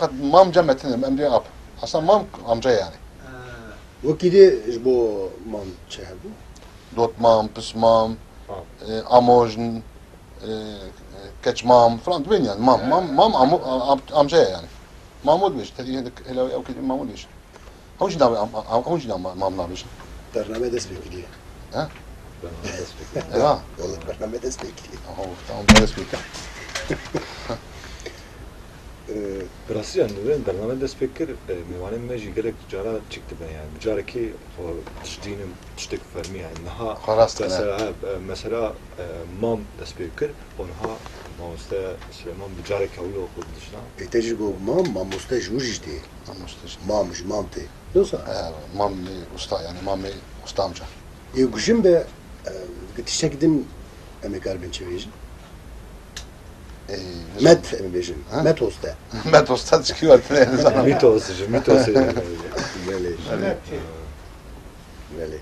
fakat mam cemmetini emri ap. Aslında mam amca yani. Vakide bu man çehebu. Dot mam, pis mam, amojn, keç mam falan dibin yani. Mam amca yani. Mahmud beş. Tedi hele o kedi Mahmud beş. Hoş da mam nabiş. Bername dest bekliyor. Ha? Bername dest bekliyor. Evet. Vallahi bername dest bekliyor. Tamam dest bekliyor. Burası yani ben bername dest bekliyor. Mevanem meci gerek cara çıktı ben yani. Cara ki o tiştiğim tiştek fermi yani. Naha mesela mam dest bekliyor. Onha mamusta Süleyman bu cara kavlu okudu dışına. Tecrübe mam musta jurjdi. Mam te. Dosa. Mam usta yani mam usta amca. Güşüm be gitişekdim emekar ben çevirici. Met emebejim. Met usta. Met usta çıkıyor. Mitos. Veli.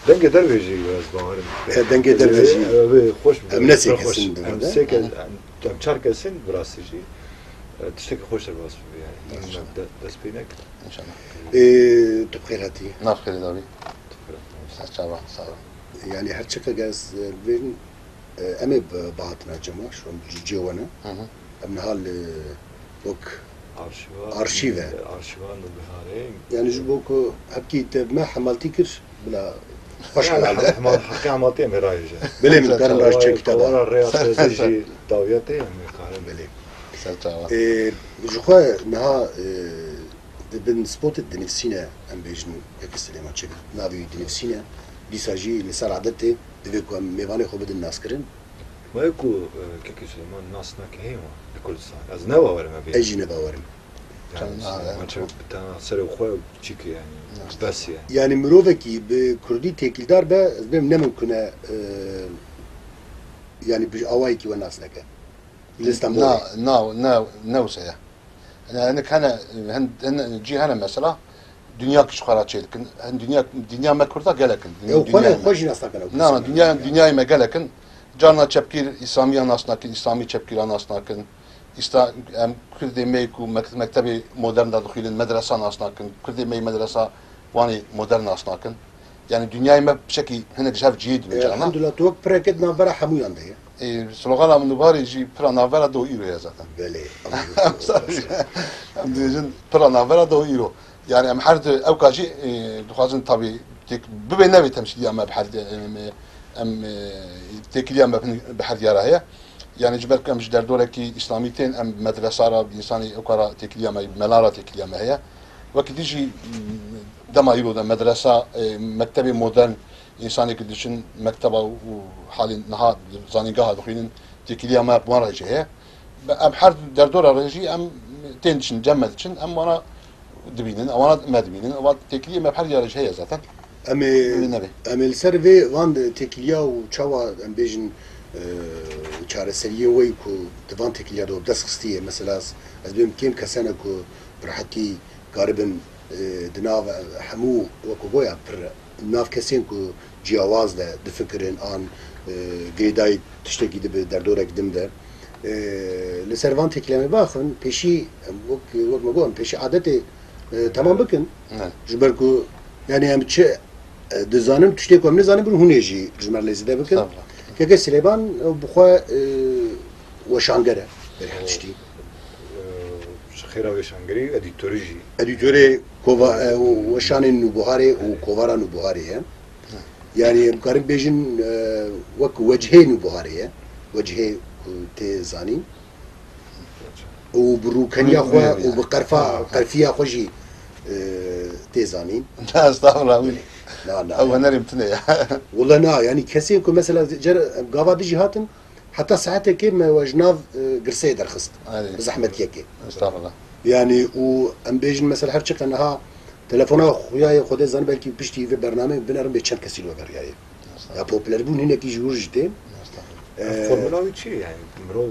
Denge derveci biraz bağırım. Denge derveci. Hoş. Emne sekesin. Em sekez. Em çarkesin burası şey. Tişteki hoşlar bazı yani. Despinek. İnşallah. Tebkhir hati. Nafkir abi. Sağ ol. Yani her çıkı gaz verin eme bahatına cama şu an civana. Em nehal bok arşive. Arşivan bihare. Yani şu boku hepki tebme hamalti kir bila hoş halde. Hakka amalti merayece. Bile mi karın raş çek kitaba. Kavara reyasezi daviyete mi kare bile. Sağ ol. Jukha neha bin spotet dinifsine em bejin yak Süleyman çek. Navi dinifsine disaji li sar adete dive ku mevane xo bedin naskirin. ما يكو كيكي سليمان ناس ناكهيما بكل ساعة از نوا ورم أبي أجي نبا ورم يعني ما تشوف بتاع سري وخوي تشيكي يعني بس يعني مروفكي بكردي تكيلدار با بهم نممكن يعني بأوايكي والناس لك الاسطنبول نوسيا أنا كان جي هنا مثلا dünya küçük karaçaydıkın. Dünya mekurda gelekin. Hoş nasıl kanal? Dünyayı me gelekin. Canla çepkir İslami anasnakin, İslami çepkir anasnakin. Kürdi meyku mektebi modern dadıkhilin medrese anasnakin. Kürdi mey medrese vani modern anasnakin. Yani dünyayı me şeki hene dişev cihid mi canla? Elhamdülillah tuvak preket navvera hamu yandı ya. Slogana mı nubari ji pra navvera do iro ya zaten. Böyle. Diyeceksin pra navvera do iro. Yani em her evkacı duhazın tabi bebe nevi temsili ama em tekiliye em behar yaraya. Yani ciber em derdoreki İslamiyet'in em medresara insani okara tekiliye em melara tekiliye em heye. Vakit dici dema yilo da medresa mektebi modern insani kidişin mekteba u halin naha zanigaha dukhinin tekiliye em buan rajeye. Em her derdora raji em ten için cemmet için em bana dibinin, ama medminin, ama tekliye mebher yarıcı heye zaten. Emel serve van tekliya u çava em bejin çareseriye way ku divan tekliya do dest xistiye mesela az bim kim kasana ku rahati garibin dinav hamu ve ku boya per nav kesin ku ciyawaz da difikirin an gridai tişteki de derdora gidim de li servan tekleme bakın peşi vak magon peşi adeti tamam bakın. Jiber ku yani hem çe dizanim tüşte komne zanim bir huneji jmerlezi de bakın. Keke Süleyman bu xwa ve şangere berhişti. Şehira ve şangeri editörji. Editörü kova ve şanin Buhari u kovara Buhari ya. Yani karim bejin vak vecihe Buhari ya. Vecihe te zanin. و بروكانيا خوا وبقرفيا خوجي تيزانين لا استغفر الله لا او نرمتني والله نا يعني كثير مثلا قاوا دي جهاتن حتى ساعتها كي ما وجناف قرسي درخست بزحمه يكي استغفر الله يعني و ام بيجن مثلا حرشق انها تليفونا خويا خدي زان بالكي بشتي في برنامج بنرم بيتشن كسيل وغير يعني يا بوبلر بون هنا كي جورجتي فورمولا شيء يعني مرو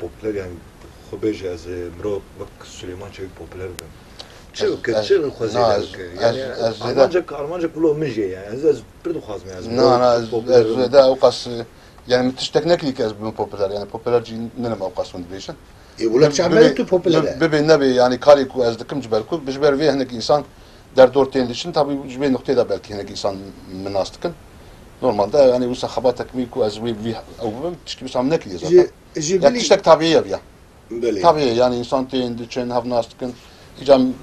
بوبلر يعني خبيج از مرو وك سليمان شوي بوبلر چه خوازه يعني ارمانجا كله مجي يعني از برضو خواز از ده اوقاس Yani müthiş nekli ki ez bu popüler yani popülerci ne mevkasını diyeceksin. Valla çameli tu popüler. Bebe nebi yani kari ku ez dikim ciberku bijber ve henek insan der dorteyin için tabi ciber noktaya belki henek insan münastıkın. Normalde yani bu sahabat takmi ku ez ve avum tişki bisam nekli zaten. Ya tiştek tabii ya. Böyle. Tabii yani insan teyin için havnastıkın icam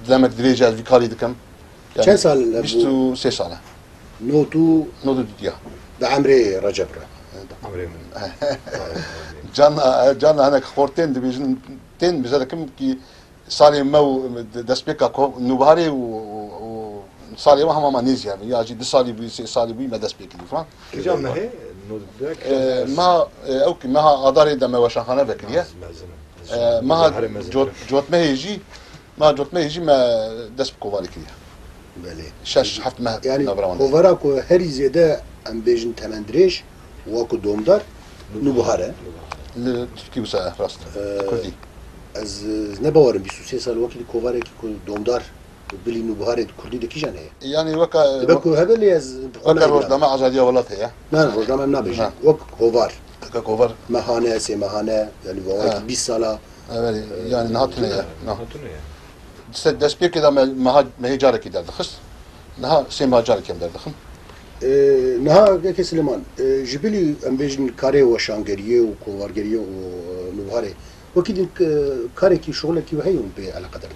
demek direyeceğiz bir kari dikim. Çen sal? Bistu se sala. Notu diye. Da Amre Rajabra. Can hani korten dibijin ten bize kim ki salim mev despeka ko nubari u salim ama niz yani ya ciddi salim ma despeki falan. Hocam ne? ما اوكي ما اداري دم وشخانه بكريه ما جوت ما يجي ما دسب كوفالي كريه بله شش حفت ما يعني كوفارا كو هري زياده ام بيجن تمندريش وكو دومدار نبهاره تفكي وسا راست كردي از نباورم 23 سال وقتی كوفارا كو دومدار بلی نبهاره کردی دکی جانه يعني وكا بكو هبل از وكا روزنامه ازاديه ولات هي نه روزنامه نبیجی وک كوفار كوفر مهانه سه مهانه يعني وقت 20 ساله يعني نهاتنا دس بيك اذا ما هي جارك درد خص نها سيما جارك يم درد خم نها که سلیمان جبلی ام بیجن کاری و شانگریه و کوارگریه و نبهاره وقتی کاری کی شغل کی و هیون به علاقه داره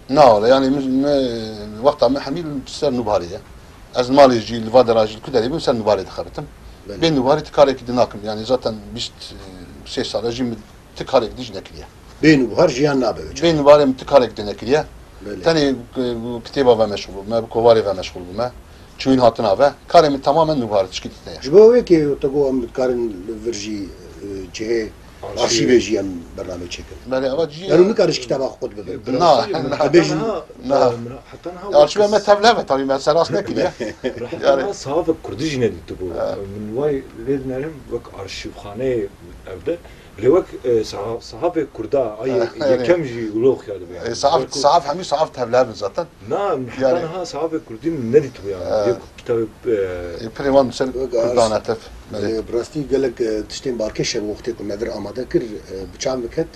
لا يعني وقتها ما حميل تسر نبهاريه از مالي جي الفادر راجل كده يبي سر نبهاريه دخلتم بين نبهاريه تكارك ديناكم يعني zaten بيست 6 سال رجيم تكارك ديج نكليه بين نبهار جيان نابه بين نبهاريه تكارك دينكليه تاني كتابه ومشغول ما بكواري ومشغول ما چوين هاتنا و كارم تماما نبهاريه تشكيل تنيا جبوه كي تقو ام كارن فرجي جهه arşive jiyan برنامج çekin. بله اما جي يعني نكارش كتاب خود ببر. لا arşive ما تبلغ طبعا ما سراس نكليه يعني صحافه كردي ne dedi bu من واي ليدنرم وك arşivxane evde لوك صحافه كردا اي كم جي ولوخ يعني صحاف همي صحاف تبلغ zaten نعم حتى ها صحافه كردي ne dedi bu yani kitap بريوان سن كردان اتف براستی گلک تشتین بارکش وقتی که ندر آماده کر بچام بکت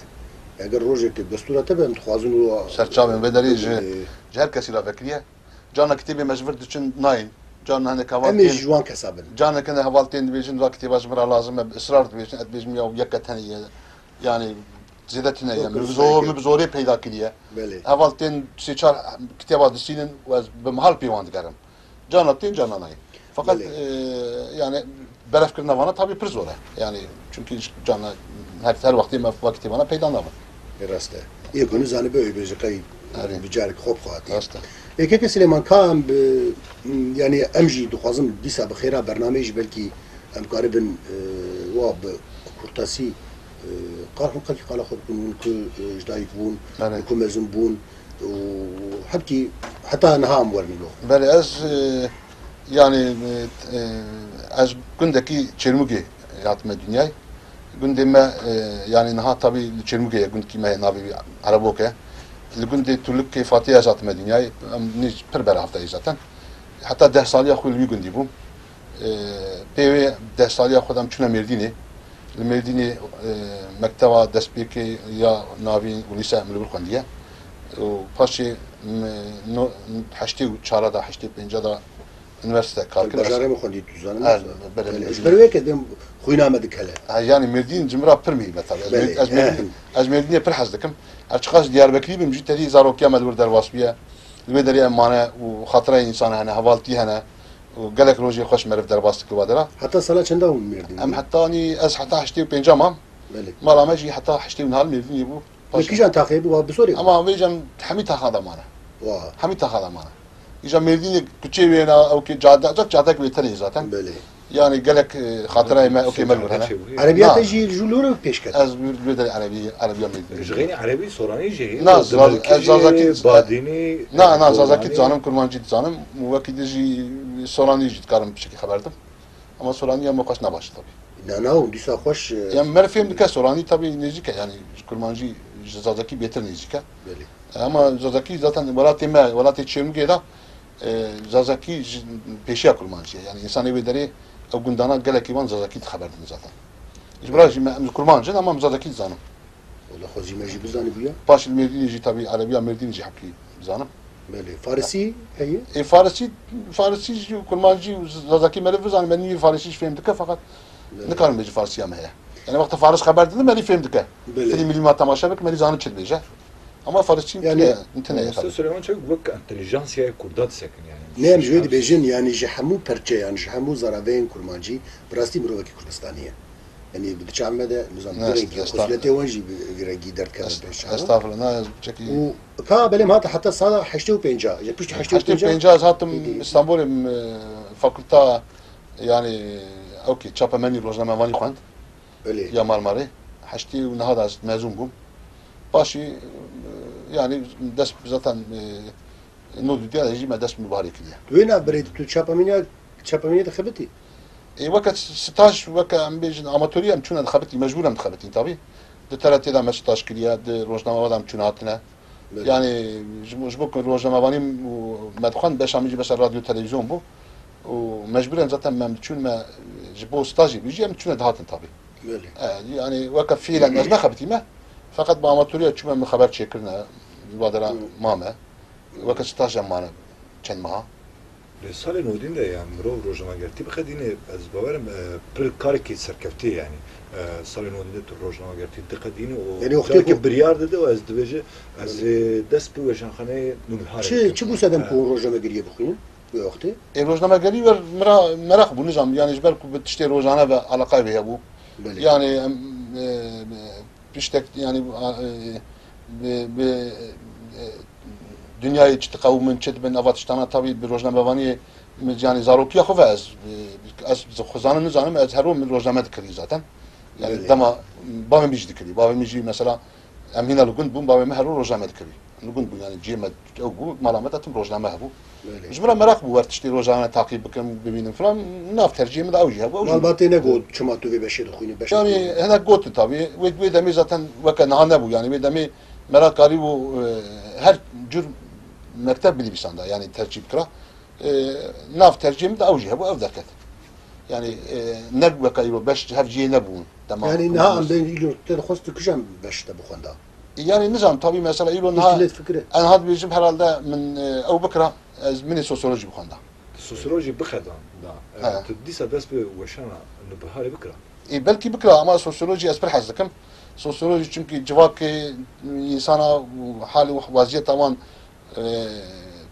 اگر روزی که دستور تبع انتخابون و سرچاوین بداری جهر کسی را فکریه جانا کتابی مجبور دچن ناین جانا هنه امی کاوالتین جوان کسابن جانا کنه حوالتین بیشن و کتابی مجبور لازم اصرار بیشن ات بیشم یا یک تنیه yani زیادتine yani مبزوری پیدا کریه حوالتین سی چهار کتاب دستینن و به محل پیوند کردم جانا تین جانا ناین fakat yani beref kırına bana tabii pır zor. Yani çünkü canlı her vakti bana peydan var. Rastı. İyi konu zanı böyle bir şey bicarik hop xati. Rastı. Eke Süleyman kan yani emji duhazım disa bxira برنامج belki emkaribin ve kurtasi qarhun qali qala khubun ku jdayik bun ku mezun bun وحبكي حتى نهام ورنلو. بله az yani az gündeki çermuge yatma dünyayı gündeme yani naha tabi çermuge gündeki me nabi araboke günde tuluk ki fatiha yatma dünyayı ne per ber haftayı zaten hatta 10 saliye xul bir gündi bu PV 10 saliye xudam çuna merdini المرديني مكتبة دسبيكي يا نابين وليسا من الخندية وباشي حشتي وشارة دا حشتي بينجا دا üniversite kalkın. Bajarı mı kondi düzenli? Ezberve kedim xuynamadık hele. Yani Merdin cimra pirmi mesela. Az Merdin'e pir hazdıkım. Açıkçası Diyarbakır'ı bir müjde zarokya medvur dervasbiye. Ve deri emane و خاطر insan hani havalti hani galak roji xoş merif derbastık vadara. Hatta sala çenda un Merdin. Em hatta ni az hatta haşti pencamam. Mala maji hatta haşti nahal Merdin bu. Peki can takibi ve bisori. Ama vecem hamita khadamana. Vah. Hamita khadamana. İşte Merdin'e küçük bir o ki cadde gibi tane zaten. Böyle. Yani gelek hatıraya mı okey mecbur hana. Arabiyata jil juluru peşket. Az bir de Arabiya Merdin. Jgeni Arabi sorani jey. Na zazaki badini. Na zazaki zanım kurmancı zanım. Muvakide ji sorani jit karım bir şey haberdim. Ama sorani ya mukaş ne baş tabii. Na disa hoş. Yani merfim dike sorani tabii nezike yani kurmancı zazaki beter nezike. Böyle. Ama zazaki zaten velatı çemge da Zazaki peşiya kurmancı yani insan evi deri او گندانا گلکی وان زادکی خبر دن zaten اجبراجی من کرمانجن ama زادکی زانم ولا خوزی مجی بزنی بیا باش المردینی tabi عربی مردینی حقی زانم بله فارسی هی فارسی کرمانجی زادکی مرد زانم من فارسیش فهمت که فقط نکارم بیچ فارسی هم هست yani وقت فارس خبر دادم من فهمت که فیلم ما تماشا بک من زانم چه بیچه ama فارسی yani intene Süleyman çok vak entelijansiyaya kurdat sekin yani. Ne em jwedi bejin yani ji hemû perçe yani ji hemû zaraveyên kurmancî bi rastî mirovekî Kurdistanî ye. Yani bi çame de nizam direkt xosletê wan jî bi rengî derdkeve peş. Estağfurullah. Ne çeki. û ka belem hata heta sala 85 ya piştî 85 hatım İstanbul'um fakülta yani okey çapameni rojnamevani xwend. Öyle. Ya Marmari. Haşti û niha da mezun bûm. Başî yani dest zaten نود دیگر هیچی مدرسه مبارک دیه. وين بريد تو چاپامینیا دخبتی؟ وقت ستاش وقت ام بیشتر آماتوری ام چون دخبتی مجبورم دخبتی طبعی. دترتی دام ستاش کلیه د روزنامه وادم چون هاتنه. yani جبوك روزنامه مدخن باش عم يجي بس الراديو تلفزيون بو ومجبورا zaten ما چون ما جبو ستاجي بيجي ام چون دهاتن طبعي. يعني وقت فعلا ما خبتي ما فقط با آماتوری چون من خبر چکرنا وادرا مامه. وقت ستاج جمانه چند ماه. سال نودین ده yani مرو روزنامه‌گرتی بخدینه از باورم پر کاری که سرکفتی yani سال نودین تو روزنامه‌گرتی دقیقینه و yani وقتی که بریار داده و از دوجه از دست به وشانخانه نوبهار چه بو سدم کو روزنامه‌گری بخوین bu وقتی روزنامه‌گری merak bu nizam yani jber ku bitişte rozana ve alaka به bu yani piştek yani dünyayı çıktı kavmin çıktı ben avatıştana tabii bir roznamevani yani zarokiya xove az xuzanın nizanım az her o rozname dikili zaten yani dama bavim bici dikili bavim bici mesela emhina lugund bu bavim her o rozname dikili lugund bu yani cimet bu malamet atım rozname bu mecbura merak bu vartıştı rozname takip bakım bibinin falan naf tercihimi de avcı bu malbatı ne god çumatı ve beşe dokuyun beşe yani hena gotu tabii ve demi zaten vaka nahane bu yani ve demi merak kari bu her cür mektep bilibisanda yani tercih kıra nav tercihim de avcı bu ev derket yani ne vakayı beş herciye ne bu tamam yani ne an ben ilo hostu kışam beşte bu konuda yani nizam tabii mesela ilo ne en had bizim herhalde min ev bakra az mini sosyoloji bu konuda sosyoloji bıkhadan da tedisa bes bir veşana nubahari bıkra belki bıkra ama sosyoloji esper hazdıkım sosyoloji çünkü civaki insana hali vaziyet tavan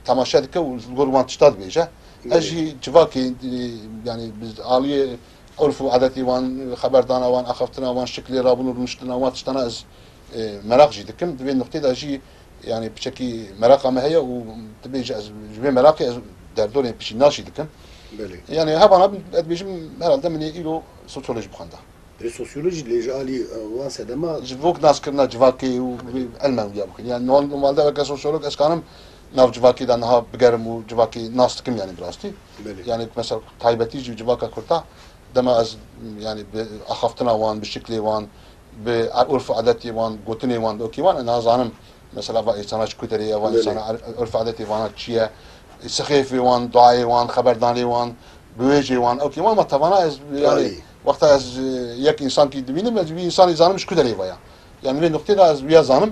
tamaşa dike u gurban tiştad beje eji civaki yani biz aliye urfu adeti van haberdana van akhaftina van şekli rabunur müştena van tiştana az merak jidikim ve noktada eji yani biçeki merak ama heye u tabi az jbe merak derdore pişi naşidikim yani habana edbejim herhalde meni ilo sosyoloji bu konuda sosyoloji lejali van sedema jvok naskırna civaki u elmen ya bu yani normalde vaka sosyolog eskanım nav civaki'den daha bigerim u civaki nastıkım yani biraz değil. Yani mesela taybeti civaka kurta deme az yani ahaftına van bir şekli van bir urf adeti van gotini van okey van en azanım mesela va insana şükürleri van insana urf adeti van çiye سخيفي وان دعاء وان خبرداني وان بويجي وان اوكي ما طبعا يعني وقت از یک انسان کی دبینیم از bir insan zanım şükür deri vaya yani bir noktada az bir zanım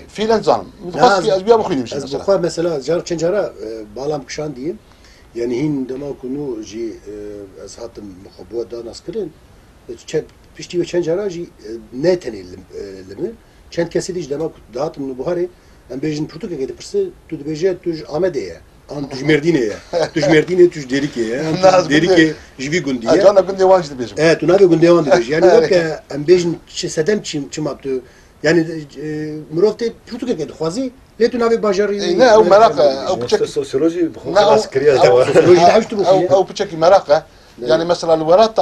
fiilen zanım mutfak ki az bir bakıyım şimdi mesela az mesela jar çencara bağlam kışan diyeyim yani hin dema kunu ji az hatım muhabbat da naskırın pişti ve çencara ji ne tenelim lemi çent kesidi dema dağıtım buhari en bejin Portugal gidip pırsı tu beje tu Ahmediye an tuj merdine tuj derike derike jvi gundi ya cana gundi van işte bejim evet tu nave gundi van dej yani bak en bejin sedem çim aptu yani murofte Portugal gidip xwazi le tu nave bajari ne o merak o bıçak sosyoloji bu kadar askeriye de var sosyoloji haftu bu o bıçak merak yani mesela الورات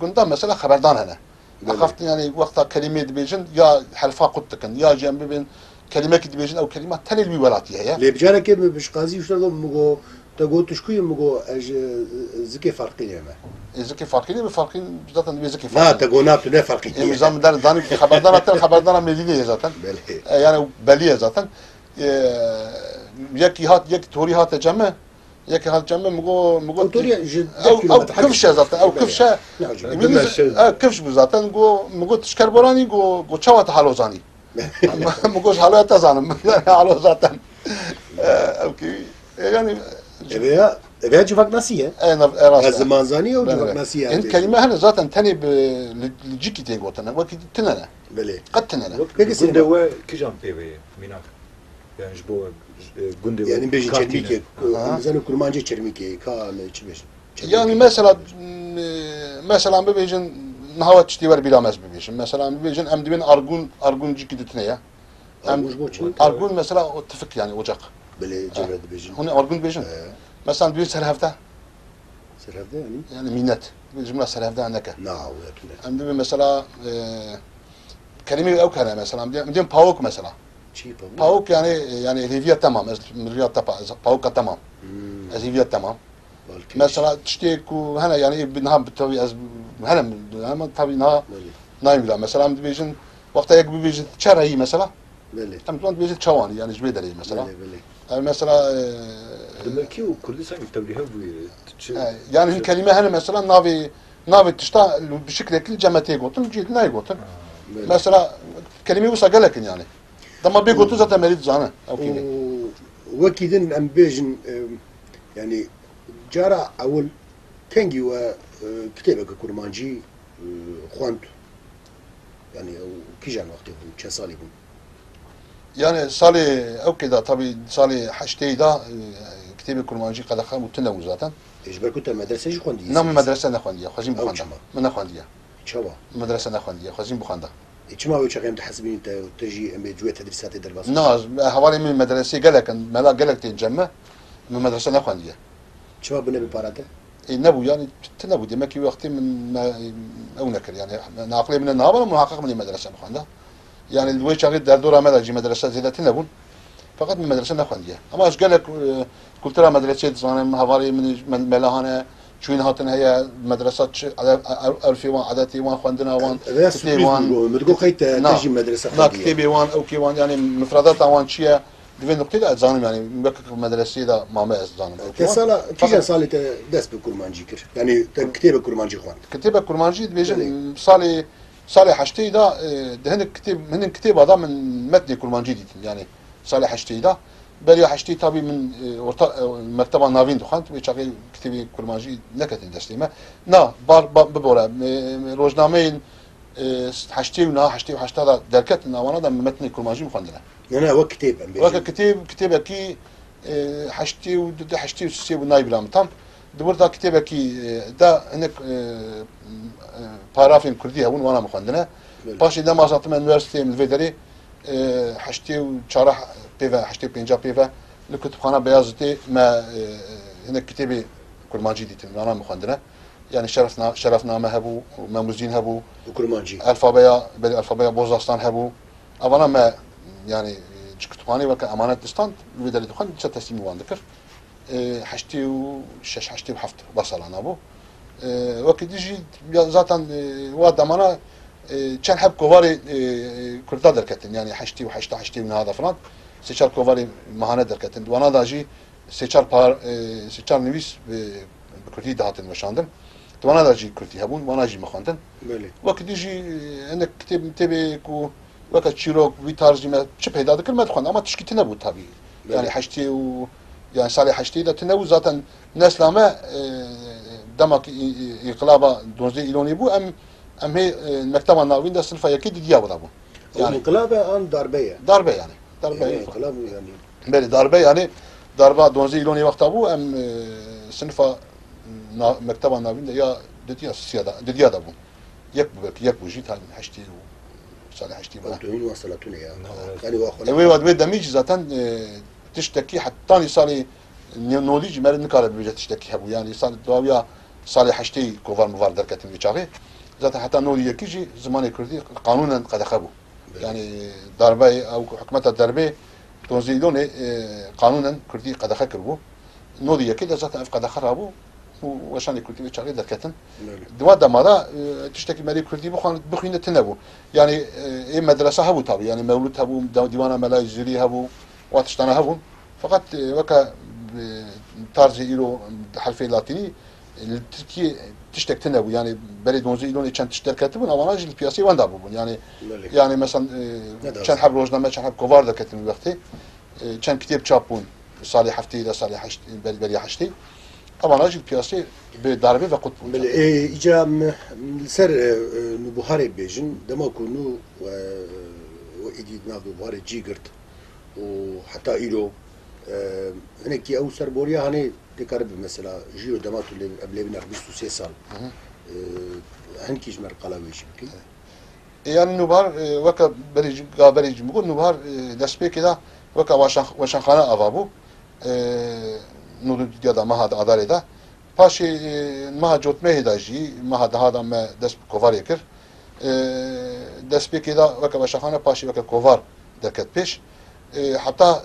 gunda mesela haberdan hene أخفت يعني وقتها كلمة دبيجن يا حلفا قدتكن يا جنب بين كلمة دبيجن أو كلمة تاني اللي ولاتيها يا. اللي بجارك مش قاضي وش تقول مجو تقول تشكوي مجو زكي فرقين ما. زكي فرقين بفرقين زاتن بزكي فرقين. لا تقول نابت لا فرقين. نظام داني خبردار مدينية زاتن. يعني بلية زاتن. يك توري هات جمع ياك هاد جنب مقو توريا او كفشه ذات او كفشه كفش بذات مقو تشكر براني جو تشوا تحالو زاني مقوش حالو تزانم حالو ذات اوكي يعني ابيها جفاك ناسيه انا زمان زاني او جفاك ناسيه انت كلمه هنا ذات تاني لجيكي تيغوتنا وقت تننا بلي قد تننا قندوه كيجان بيبي ميناك يعني جبو قندوه يعني بيجي تشرميكي مثلا كرمانجي تشرميكي كان تشبش يعني مثلا ببيجن نهاوت تشتيور بلا مز ببيجن مثلا ببيجن ام دبن ارجون جيكي تتنيا ارجون مثلا اتفق يعني وجق بلي جبرد بيجن هنا ارجون بيجن مثلا بيجن سرهفته سرهفته يعني مينات بيجمع سرهفته عندك نعم ام دبن مثلا كلمه او كلام مثلا مدين باوك مثلا باوك يعني هيفيا تمام مريا تبع باوك تمام هيفيا تمام مثلا تشتيك وهنا يعني بنها بتوي از هنا من طبي نايم لا مثلا بيجن وقتها يك بيجي تشرهي مثلا بلي تم بيجي تشواني يعني جبيد عليه مثلا مثلا دمكيو كردستان تبليها يعني الكلمه هنا مثلا نافي تشتا بشكل كل جماعتي قلت جيت ناي قلت مثلا كلمه وصل لك يعني لما بيقولوا ذات مريض زانه او كذا وكيدن ام بيجن يعني جارا اول كنجي وكتابك كرمانجي خوانت يعني او كيجان وقتهم كسالي بون يعني صالي او كذا طبي صالي حشتي دا كتابك كرمانجي قد خام وتنو ذاتا ايش كنت المدرسه ايش خوندي نعم مدرسه نخونديه خازين بخندا من نخونديه شوا مدرسه نخونديه خازين بخندا ايش ما وجه قيم تحسبين انت تجي ام جوه تدريسات درباس ناز حوالي من المدرسه قالك ملا قالك تنجمع من مدرسه نخونديه شو بنا بباراته نبو يعني تنبو دي ماكي وقتي من او نكر يعني ناقلي من النهار ولا محقق من المدرسه بخندا يعني الوي شاغل دار دورة مدرسة مدرسة زيادة تنبون فقط من مدرسة نخونديه اما اش قالك قلت لها مدرسة زمان هواري من ملاهانه شوين هاتن هي مدرسة ألفي وان عدتي وان خوندنا وان كتيبي وان متقول خيت تجي مدرسة خونديه كتيبي وان او كي وان يعني مفردات وان شيء دوين نقطة لا زانم يعني مبكك مدرسة دا ما زانم كسالة كيجا صالة دس بكرمانجي كر يعني كتيبة كرمانجي خوان كتيبة كرمانجي بيجن صالة حشتي دا هن كتيب هذا من متن كرمانجي دي يعني صالة حشتي دا بلي حشتي تابي من مكتبة نافين دخانت ويشاقي كتيبي كرمانجي نكتن دستيمة نا بار ببورا روزنامين حشتي ونا حشتي وحشتا دركت نوانا دا من متن كرمانجي مخندنا أنا وقت كتيب كي حشتي ودي حشتي وسيب ونايب لام تام دبرتا كتيب كي دا هناك بارافين كردي هون وانا مخندنا باشي دا ما صارت من يونيفرسيتي من فيدري حشتي وشرح بيفا حشتي بينجا بيفا الكتبخانه بيازتي ما هناك كتيبي كرمانجي دي وانا مخندنا يعني شرفنا ما هبو ماموزين هبو وكرمانجي الفابيا بوزاستان هبو اولا ما يعني كتبخانه وكا امانه دستان فيدري دخان تسليم وان ذكر حشتي وشش حشتي وحفت بصل انا ابو وقت يجي ذاتا واد امانه كان حب كوفاري كرتا دركتن يعني حشتي حشتي من هذا فرانك سيشار كوفاري مهانه دركتن وانا داجي سيشار نويس بكرتي دهاتن وشاندن وانا داجي كرتي هبون وانا جي مخاندن وقت يجي انك كتب تبي كو وقت شيروك ويتارجمه شو بهذا كلمه تخون اما تشكيتي نبو تابي يعني حشتي يعني صالح حشتي ده تنو ذاتا ناس لما دمك انقلابا دونزي ايلوني بو ام هي المكتبه الناوين ده صنفه اكيد ديابو دابو يعني انقلابه ان ضربه يعني انقلاب يعني بلي ضربه يعني ضربه دونزي ايلوني وقت ابو ام صنفه مكتبه الناوين ده يا دتيا سياده دتيا دابو يكبك جيت حشتي صالح حشتي ما انتوا وصلتوني يعني واخر وي واد دميج ذاتا تشتكي حتى صالي نوليج مال نكار بيجي تشتكي هبو يعني صار صالح حشتي كوفار مفار دركتن بيشاغي ذات حتى نولي يكيجي زمان كردي قانونا قد خبو يعني ضربه او حكمه الضربه توزيلون قانونا كردي قد خكربو نولي يكيد ذات قد خربو وشان كردي بيشاغي دركتن دوا دمارا تشتكي مالي كردي بخوين تنبو يعني اي مدرسه هبو طبي يعني مولود هبو ديوان ملاي جري هبو واتشتنا هبو فقط وكا tarzı ilo harfi latini Türkiye tiştek tene bu yani beri donzu ilon için tiştek katibun avanaj piyasayı vanda bu yani mesela çen hab rojname çen hab kovar da katin vakti çen kitap çapun salih haftayı da salih beri haşti avanaj piyasayı bir darbe ve kutbu. İcam ser nubuhare bejin demakunu ve edit navdu buhare cigert o hatta ilo هناكي أو سربوريا هني تقرب مثلا جيو دماتو اللي قبل بنا 23 سال هنكي جمر قلاويش يمكن يعني نبهر وكا بريج قابريج بقول نبهر دسبي كده وكا واشان خانة أبابو نودو ديادا ما هذا أداري ده باشي ما جوت ما هداجي ما هذا ما دس كوفار يكر دسبي كده وكا واشان خانة باشي وكا كوفار دركت بيش حتى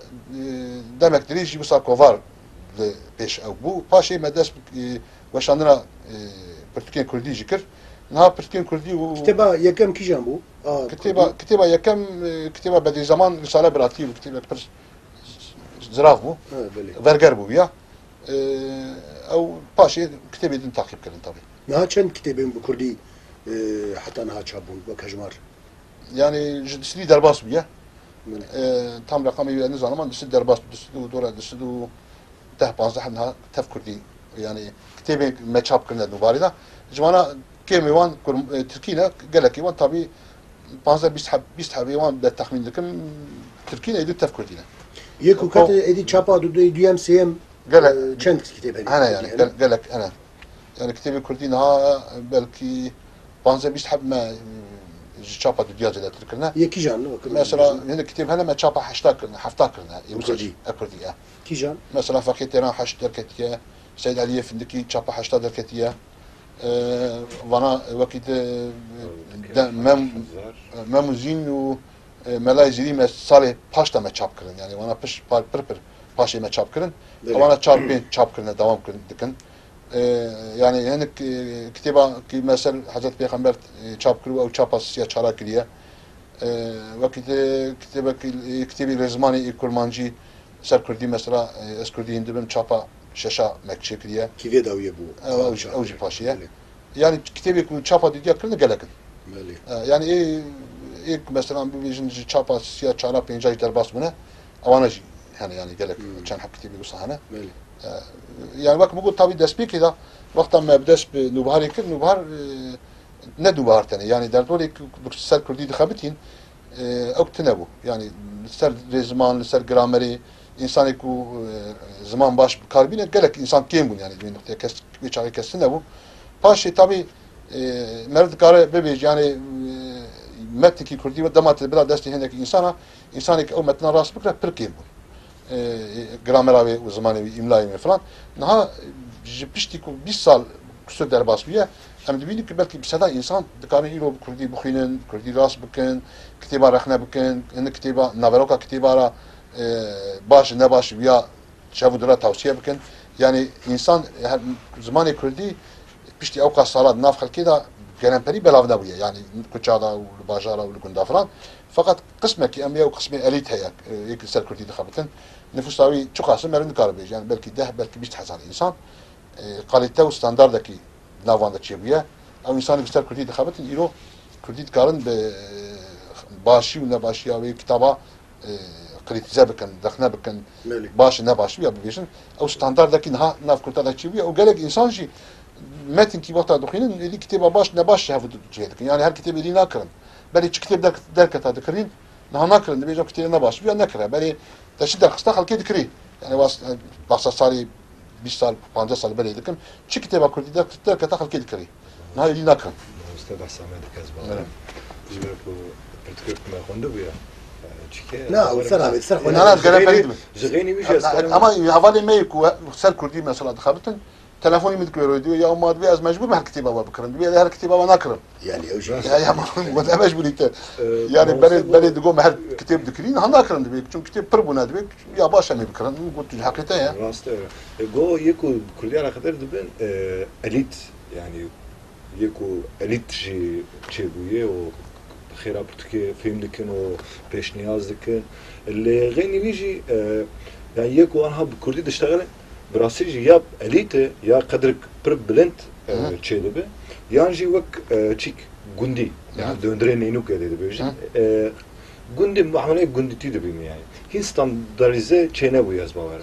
demek diriji bu kovar peş ev bu paşe medes başandıra Türkiye Kurdi zikir ne Türkiye Kurdi kitaba yakam kijan bu kitaba yakam kitaba bedi zaman risale birati bu kitaba pers zirav bu verger bu ya ev paşe kitabı takip kırın tabi ne çen kitabın bu Kurdi hatta ne çabun bu kajmar yani ciddi derbas bu ya tam rakamı yüzde zaman dışarı derbas dışarı doğru dışarı ده 15 انها تفكردي يعني كتابي ماتشاب كنا دوباريدا جمانا كيمي وان تركينا قال لك وان طبي 15 بيسحب وان بالتخمين لكن تركينا يدو تفكردينا يكو كات ادي تشابا دو ام سي ام قال كانت كتاب انا يعني قال لك انا يعني كتابي كردينا بلكي 15 بيسحب ما تشابا دو دياز اللي تركنا يكي جان مثلا هنا كتاب هنا ما تشابا حشتا كنا حفتا كنا كردي اكردي كيجان مثلا فقيت تيران حش دركتيه سيد علي فندكي تشابا حشتا دركتيه وانا وقت مموزين و ملايزيري ما صالح پاشتا ما چاپ کردن يعني وانا پش پر پاشي ما چاپ کردن وانا چاپ کردن دوام کردن دکن يعني هناك كتابه كي مثلا حضرت پیغمبر چاپ کرد او چاپا سیا چارا کریه وقت كتابه رزماني كرمانجي سر كردي مثلا اس كردي هندبم چاپا ششا مکچه کریه كيفي داويه بو اوجي پاشيه يعني كتابه كو چاپا ديا كردن گلكن يعني ايه مثلا بيجن چاپا سیا چارا پنجاي درباس بونه اوانجي يعني گلك چن حق كتابه وصحنه يعني وقت بقول طبي دسبي كده وقت ما بداش بنبهار كده نبهار ندبهار تاني يعني در دوري سر كردي دخبتين او تنبو يعني سر زمان سر جرامري انسان كو زمان باش كاربين قالك انسان كيمون يعني من نقطه كس بيچاري كسنبو باشي طبي مرد كار ببيج يعني متكي كردي ودمات بلا دستي هناك انسانك او متنا راس بكره بركيمون gramerave o zamanı imlayı falan. Naha pişti ku 20 sal kusur derbas biye. Hem dibini ki belki bir sada insan dikane ilo kurdi bukhinen, kurdi ras buken, kitaba rakhna buken, en kitaba naveroka kitaba baş ne baş biya şavudura tavsiye buken. Yani insan zamanı kurdi pişti avka salat naf halkida gelen belavda buye. Yani kuçada ve bajara ve gunda falan. Fakat kısmen ki emniye o kısmen elit heyek yekilsel kurdi dikhabeten nüfusavi çok asıl merin karabeyece yani belki 10 belki 20 hazar insan kalite ve standardaki navanda çebiye o insanı güzel kurdi dikhabetin ilo kurdi karın be başı ve nebaşı ve kitaba kritize bikin, dakhna bikin başı nebaşı ya bibişin o standardaki nav kurtada çebiye o gerek insan ki metin ki vakta dukhinin eli kitaba baş nebaşı havudu çedik yani her kitabı eli nakırın بله چه کتاب درک تا دکرین نه نکردن بیشتر کتاب نباش بیا نکره بله داشتی در قصه خالقی دکری یعنی واسه سالی 20 سال 50 سال بله دکن چه کتاب کردی درک تا خالقی دکری نه ایلی نکردن استاد حسامه دکاز بله جبرك بتكرك ما خندو بيا لا سر خو نه گره فرید زغيني ويجي اما اولی میکو سر کردی مثلا دخابتن تلفوني مدك يرودي يا أماد بياز مجبور مع الكتابة وبكرن بيا هر الكتابة ونكرن يعني أوجي يا ما مجبور يت يعني بلد تقوم هر كتاب ذكرين هنكرن بيك شو كتاب بربونا بيك يا باشا ما بكرن قلت الحقيقة يا راست جو يكو كل على خاطر دبن أليت يعني يكو أليت شيء بويه و خيرا برتكي فيلم دكن و بيش نياز دكن اللي غيني بيجي يعني يكو أنا بكردي تشتغل براسيجي يا اليته يا قدرك بلنت تشيلبه يانجي وك تشيك جندي يعني دندرين ينو كده بيجي جندي معامله جندي تيده بيم يعني هي ستاندارديزه تشينا وياز باور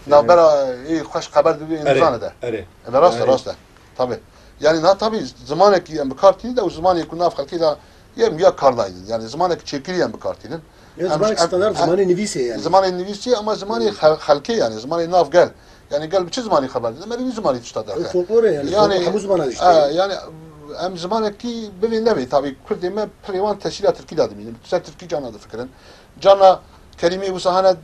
نا برا اي خوش خبر دبي انسان ده اري راسته طبعا يعني نا طبعا زمانك بكارتي ده وزمانك كنا في خلكي ده يا كارداين يعني زمانك تشيكلي بكارتين زمانك ستاندرد زماني نفيسي يعني زماني نفيسي اما زماني خلكي يعني زماني ناف قال يعني قال بتش زماني خبر ما لي زماني تشتغل الفولكلور يعني حمو زمان يعني ام زمانك كي ببين نبي طبعا كل ما بريوان تشيلات تركي دادمين تسات تركي جانا ده فكرا جانا كلمه وسهانه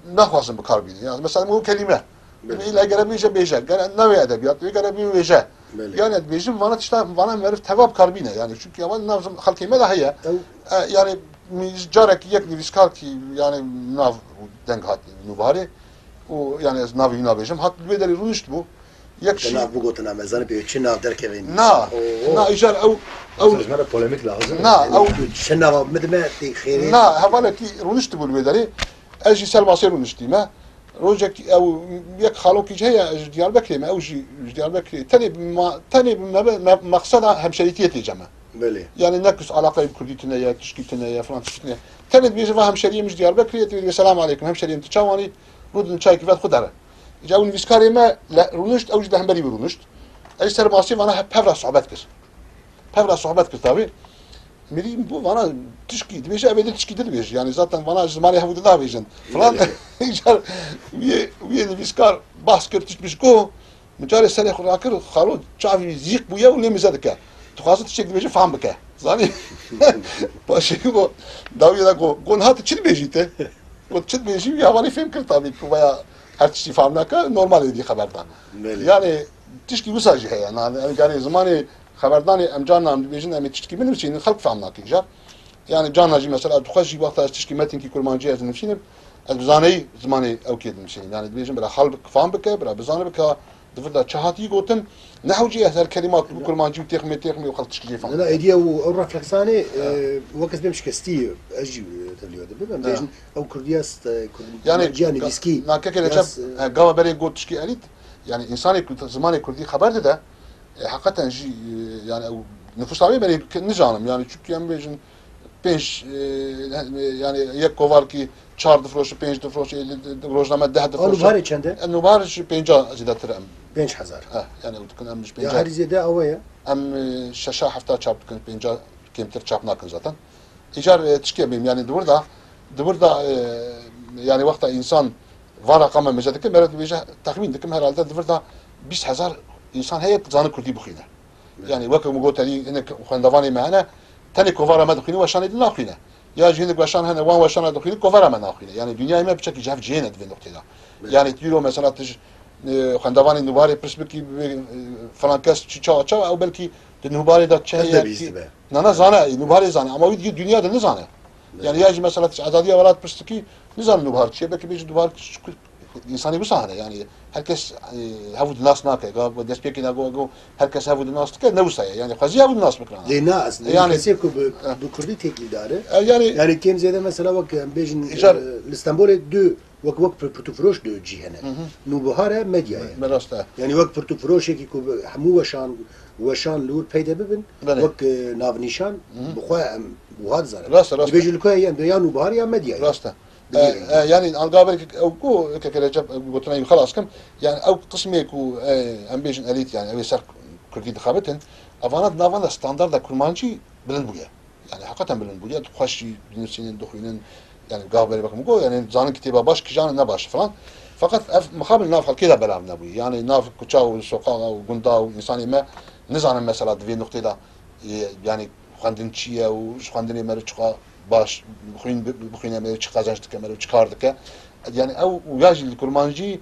نخواصم بكاربين يعني مثلا مو كلمه إلا قربي جا قال نوع أدبيات قربي وجا يعني بيجي وانا تشتغل وانا معرف تواب كاربينه يعني شو كي اول ناف خلكي ماذا هي يعني جارك يك نفسكار كي يعني ناف دنگ هات نوباري ويعني ناف ينابيجم هات بيدري رونشت بو يكشي ناف بو قلت نعم زين بيتشي ناف دركبين نا ايجار او زمان بوليميك لازم نا او شناف مثل ما تي خيرين نا هذا كي رونشت بو بيدري اجي سال مصير رونشتي ما روجك او يك خالوك هي ديال بكري ما او ديال بكري تاني مقصد همشريتيه جماعه بله يعني نكس علاقه بكرديتنا يا تشكيتنا يا فرنسيتنا تاني بيجي همشريه مش ديال بكري تقول السلام عليكم همشريه انت تشاوني رود نشاي كيف خدره جاو نفسكاري ما لا رونشت او جده همبري برونشت اي سر ماسيف انا بفرا صحبتك طبعا ملي بو انا تشكي دبيش ابدا تشكي دبيش يعني ذاتا انا زماني هفود الله بيجن فلان يجار وي الفيسكار باسكر تشبشكو مجاري سري خراكر خالود شافي زيق بويا ولي مزادك تخاص تشكي دبيش فهم بك زاني باشي بو داوي دا قون هات تشد بيجيته وتشد بيجي يا والي فهم كل طبيب ويا هر شيء فهمناك نورمال دي خبرنا يعني تشكي وساجي هي يعني زماني خبرداني ام جانا ام بيجن ام تشتكي من نفسي خلق فهمناك جار يعني جانا جي مثلا تخشي وقت تشتكي متن كي كل ما جاي نفسي البزاني زماني او كيد نفسي يعني بيجن بلا خلق فهم بك بلا بزاني بك دفدا تشهاتي قوتن نحو جي هذه الكلمات كل ما جي تخمي وخلق تشكي فهم لا ايديا والرفلكساني وقت بيمشي كستي اجي تليود بيجن او كردياس يعني جاني ديسكي نا كيكل جاب قوا بري قوت تشكي اليت يعني انساني كنت زماني كردي خبر ده حقيقة جي يعني أو نفوس طبيعي بني نجانم يعني شو كيام بيجن بينش يعني يك كوفاركي 4 دفروش 5 دفروش روزنامه 10 دفروش النوباري چنده؟ النوباري 5 زيادة تر ام 5000 يعني تكون ام مش 5 يا هر زيادة اويا ام شاشة حفتا چاپ تكون 5 كيمتر چاپ ناكن zaten ايجار تشكي بيم يعني دوردا يعني وقت انسان ورقه ما مجدك مرات بيجا تخمين دكم herhalde دوردا 20000 انسان هي زانه كردي بخينه يعني وقت ما قلت لي انك خندواني معنا تاني كوفارا ما دخينه وشان يدنا خينه يا جينك وشان هنا وان وشان دخينه كوفارا ما ناخينه يعني الدنيا ما بشكل جاف جينه في النقطه يعني تيرو مثلا تج خندواني نوباري برسبكي فرانكاس تشا او بلكي النوباري ده تشهي انا زانه نوباري زانه اما ودي الدنيا ده نزانه يعني يجي مثلا عدديه ولات برسبكي نزان نوبار شيء بلكي بيجي نوبار انساني بصانه يعني هركس هاود الناس ناكي قال داس بيكي ناقو هركس هاود الناس كده نوسا يعني خزي هاود الناس بكره لناس يعني كسيكو بكردي تيكلي داره يعني كيم زياده مثلا وك بيجن الاسطنبول دو وك بروتوفروش دو جي هنا نوبهاره ميديا يعني وك بروتوفروش كي حمو وشان لور بيدا ببن وك ناف نيشان بخوا وهذا زار بيجي لكو يا نوبهار يا ميديا راسته يعني القابل او كرجب قلت خلاص كم يعني او قسمي كو امبيشن اليت يعني او سر كردي دخابتن افانات نافان ستاندرد كرمانشي بلند بويا يعني حقيقه بلند بويا تخشي بنفسين دخولين يعني قابل بكم جو يعني زان كتيبه باش كجان نباش فلان فقط مقابل ناف كده بلا نبوي يعني ناف كوتشاو سوقا وغندا وانساني ما نزان مثلا في نقطه ده يعني خاندنچيه و خاندني مرچقا باش بخوين ما قازانشت كاميرا çıkardık yani او وياجي الكرمانجي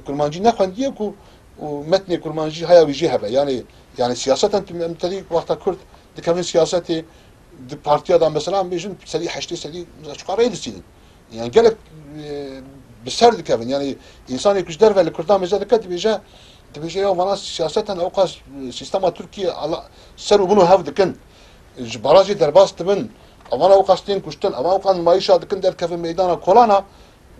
كرمانجي نخونديكو ومتني كرمانجي هيا ويجيها يعني سياسة تمتلي وقت كرد دكان سياسة دي بارتيا دا مثلا بيجن سري حشتي سري çıkar edilsin yani gelip بسر دكان يعني انسان يكجدر ve الكردان مزادك تبيجا يا فانا سياسة اوقاس سيستما تركيا على سر وبنو هاف دكن براجي درباس تبن أما وقاستين كشتن أما وقان مايشة دكن در كف ميدانا كولانا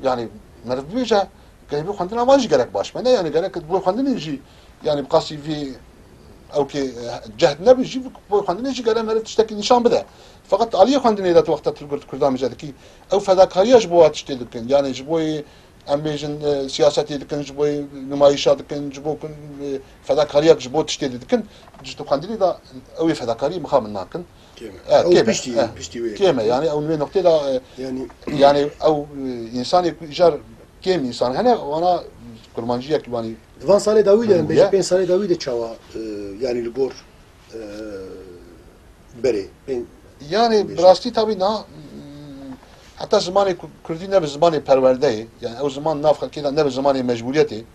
يعني مرف بيجا قلبي خندنا ما جي قالك باش ما يعني قالك بو خندنا يجي يعني بقاسي في او كي جهد نبي يجي بو خندنا يجي قال انا تشتكي نشان بدا فقط عليه خندنا اذا وقت تقول كردام جدكي او فداكاريه جبوا تشتي يعني جبوا ام بيجن سياساتي دكن جبوا نمايشات دكن جبوا فداكاريه جبوا تشتي دكن جتو خندنا اذا او فداكاري مخام ناكن او بيشتي كيما يعني او نوع نقطه يعني او انسان يجار كيم انسان هنا وانا كرمانجيه كيواني Van sale Davide, beş 5 sale Davide çava yani Ligor bere. Yani براستی tabii na hatta zamanı Kürdi ne bir zamanı perverdeyi yani o zaman nafka kida ne bir zamanı mecburiyeti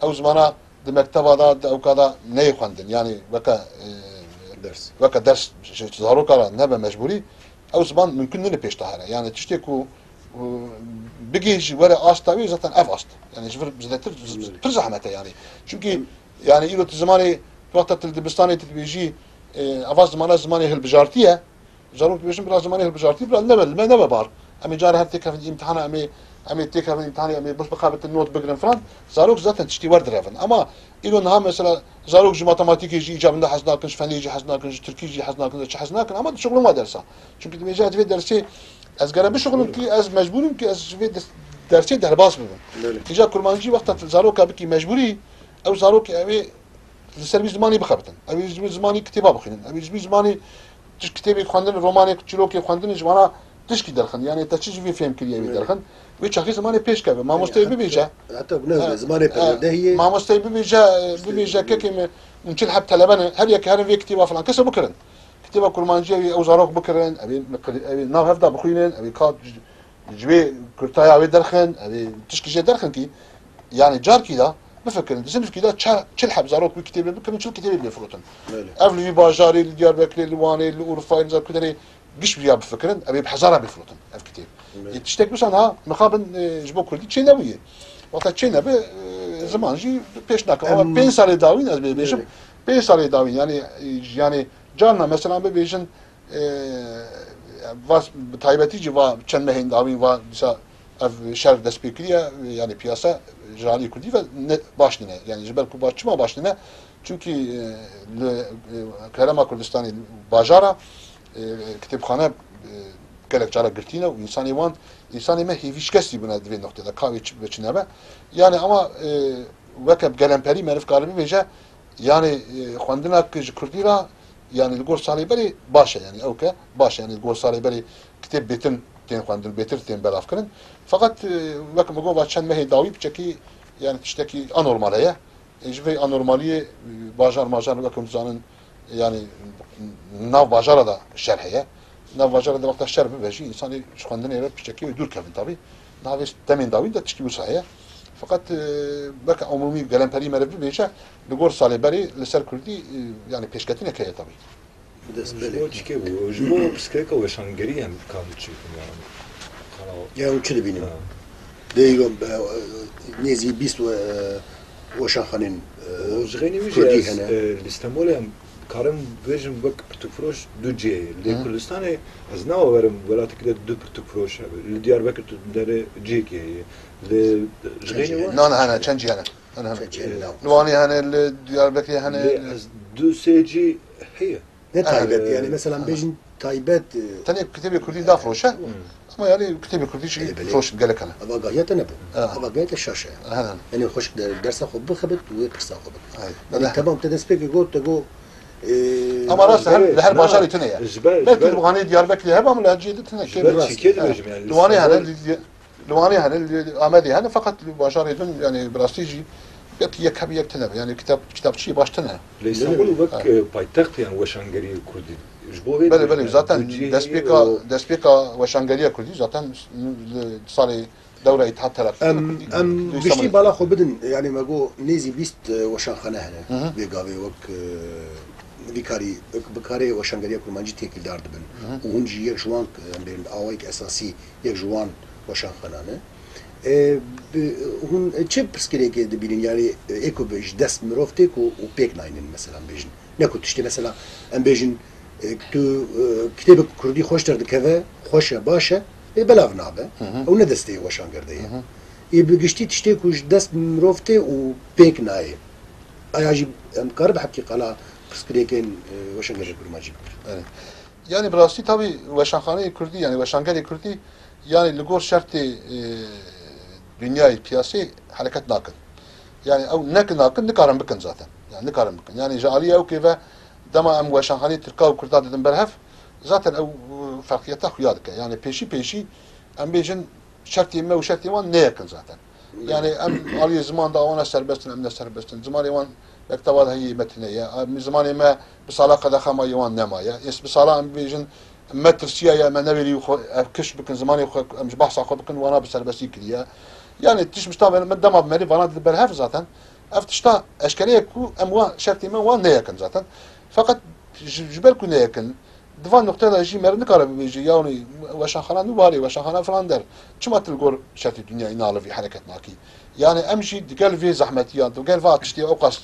o zamana de mektebada o kadar ne yıkandın yani ders zarokara ne be mecburi o zaman mümkün ne peştahara yani tişte ku بيجي ولا أستوي زاتن أف أست يعني شوف زدتر ترزحمته يعني شو كي يعني إله تزماني وقت الدبستاني تبيجي أفاز زماني هالبجارتية جارو بيجي بلا زماني هالبجارتية بلا نبى بار أمي جار هالتك في الامتحان أمي تك في الامتحان أمي بس بقابة النوت بقرن فران زاروك زاتن تشتي ورد رافن أما إله نها مثلا زاروك جو ماتماتيكي يجي جاب لنا حزناكنش فني يجي حزناكنش تركي يجي حزناكنش حزناكن أما شغله ما درسه شو كي تبيجي هتفيد درسي از گرم شغلم کی از مجبوریم که از درسی در باز بدم. اینجا کرمانجی وقتا زارو که بکی مجبوری او زارو که اوی سرویس زمانی بخابتن. اوی زمانی کتابا بخونن. اوی زمانی تش کتابی خواندن رومانی چلوکی خواندن جوانا تشکی درخن. یعنی تا چیزی فهم کردی اوی درخن. وی چاخی زمانی پیش کرد. ما مستعد ببیجه. حتی بنای زمانی پردهیه. ما مستعد ببیجه که من چه حب طلبانه هر یک هر وی کتابا فلان کس بکرن. كتابة كرمانجية أو زاروك بكرن أبي ناو هفدا بخوينن أبي كات جبي كرتايا أبي درخن أبي تشكي درخن كي يعني جار كذا بفكرن تسمع كذا شل حب زاروك بكتاب بكرن شل كتاب اللي فروتن أفلي باجاري الديار بكري الواني الأورفاين زار كذا قش بيا بفكرن أبي بحزارة بفروتن أف كتاب تشتك بس أنا مخابن جبوا كردي شيء نويه وقت شيء نبي زمان جي بيش ناكم بين سال داوين أبي بيشم بين سال داوين يعني جانا مثلا ببیشن واس تایبتی جوا چند مهین داوین و مثلا شهر دستپیکریه yani piyasa jali kudi ve başlığına yani jibel ku başçıma başlığına çünkü Kerema Kurdistan'ı bajara kitapxana gerek cara girtine o insani me hivişkesi buna dve noktada kahve içinebe yani ama vekab gelemperi merif galibi veje yani xwendina Kurdira يعني الجور صاري بري باشا يعني أوكي باشا يعني الجور صاري بري كتاب بيتن تين خواندن بيتر تين بالأفكارن فقط وقت ما جوا عشان ما هي داوي بتشكي يعني تشتكي أنورمالية يجي أنورمالية باجار ماجار وقتهم زانن يعني ناو باجار هذا الشرحية ناو باجار هذا وقت الشرح بيجي إنسان شو خواندن يرد بتشكي ويدور كافن طبي ناويش تمن داوي ده تشكي وصحية فقط بك عمومي جلنبري مربي بيجا نقول صالح بري لسر كردي يعني بيشكتينه كيه طبي جبو چیکه بو جبو پسکرکا وشانگری هم کامل چیکم yani ya uçudu benim deyim nezi bis وشاخنين وزغيني ميجي الاستانبول هم كارم فيجن بك برتقفروش دو جي لكردستان از ناو ورم ولات كده دو برتقفروش لديار بكر تدري جيكي لزغيني انا تشنجي انا نواني انا ديار بكر انا دو سيجي هي ne taybet yani mesela bejin taybet tane kitabe kurdi da froşa ama yani kitabe kurdi şey froş gelek ana ama gayet ne bu ama gayet şaşa yani hoş derse خوب بخبط وبرسا خوب يعني تمام تدسبك قلت تقول ama rast her başarı tane ya belki bu hani diyar bekle hep ama laciyede tane Luani hani Ahmedi hani fakat başarı edin yani brastici belki yakab yaktene yani kitapçı baştana. İstanbul bak payitaht yani Veşangeriye Kurdi. Böyle zaten despeka Veşangeriye Kurdi zaten sali دولة اتحاد ترقي بشتي بالا خو بدن يعني ما جو نيزي بيست وشانخانه هنا بيقاوي وك بكاري وشانغريا كرمانجي تيكل دار دبن وهنجي يك جوان بين اوايك اساسي يك جوان وشانخانه هون چه برسكريك دبين يعني ايكو بيج دست مروفتيك و بيك لاينن مثلا بيجن نكو تشتي مثلا ام بيجن تو كتابك كردي خوش تر دكفه خوشه باشه بلاف نابه او ندسته وشان گرده بگشتی تشتی کش دست مروفته و پینک نایه آیا امکار به حقیقت قلا پسکریکن وشنگری کرماجی yani براستی tabi veşanhane Kürdi yani veşangeri Kürdi yani ligor şartı dünyayı piyasayı hareket nakın. Yani ev nakın nikaran bıkın zaten. Yani nikaran bıkın. Yani jaliye ev ki ve dema em veşanhane Türkâ ve Kürtâ dedim berhef zaten ev farkiyata xuyadık. Yani peşi em bejin şart yeme ve şart yeman ne yakın zaten. Yani em aliye zaman da ona serbestin em ne serbestin. Zaman yeman mektaba da iyi metine ya. Zaman yeme bisala kada xama yeman nema ya. Es bisala em bejin metrsiya ya men neveli kış bıkın zaman em bahsa xo bıkın wana serbesti kiriya. Yani tiş müştah ben dema bmeri bana dedi berhef zaten. Eftişta eşkeriye ku em wa şart yeme wa ne yakın zaten. Fakat jibel ku ne yakın. Divan noktada jî mer nikare bibêjî yani weşanxana nû barê weşanxana falan der çima tilgor şertê dünyayê nalivî hereket nakî yani em jî digel vê zehmetiyan digel va tiştê ew qas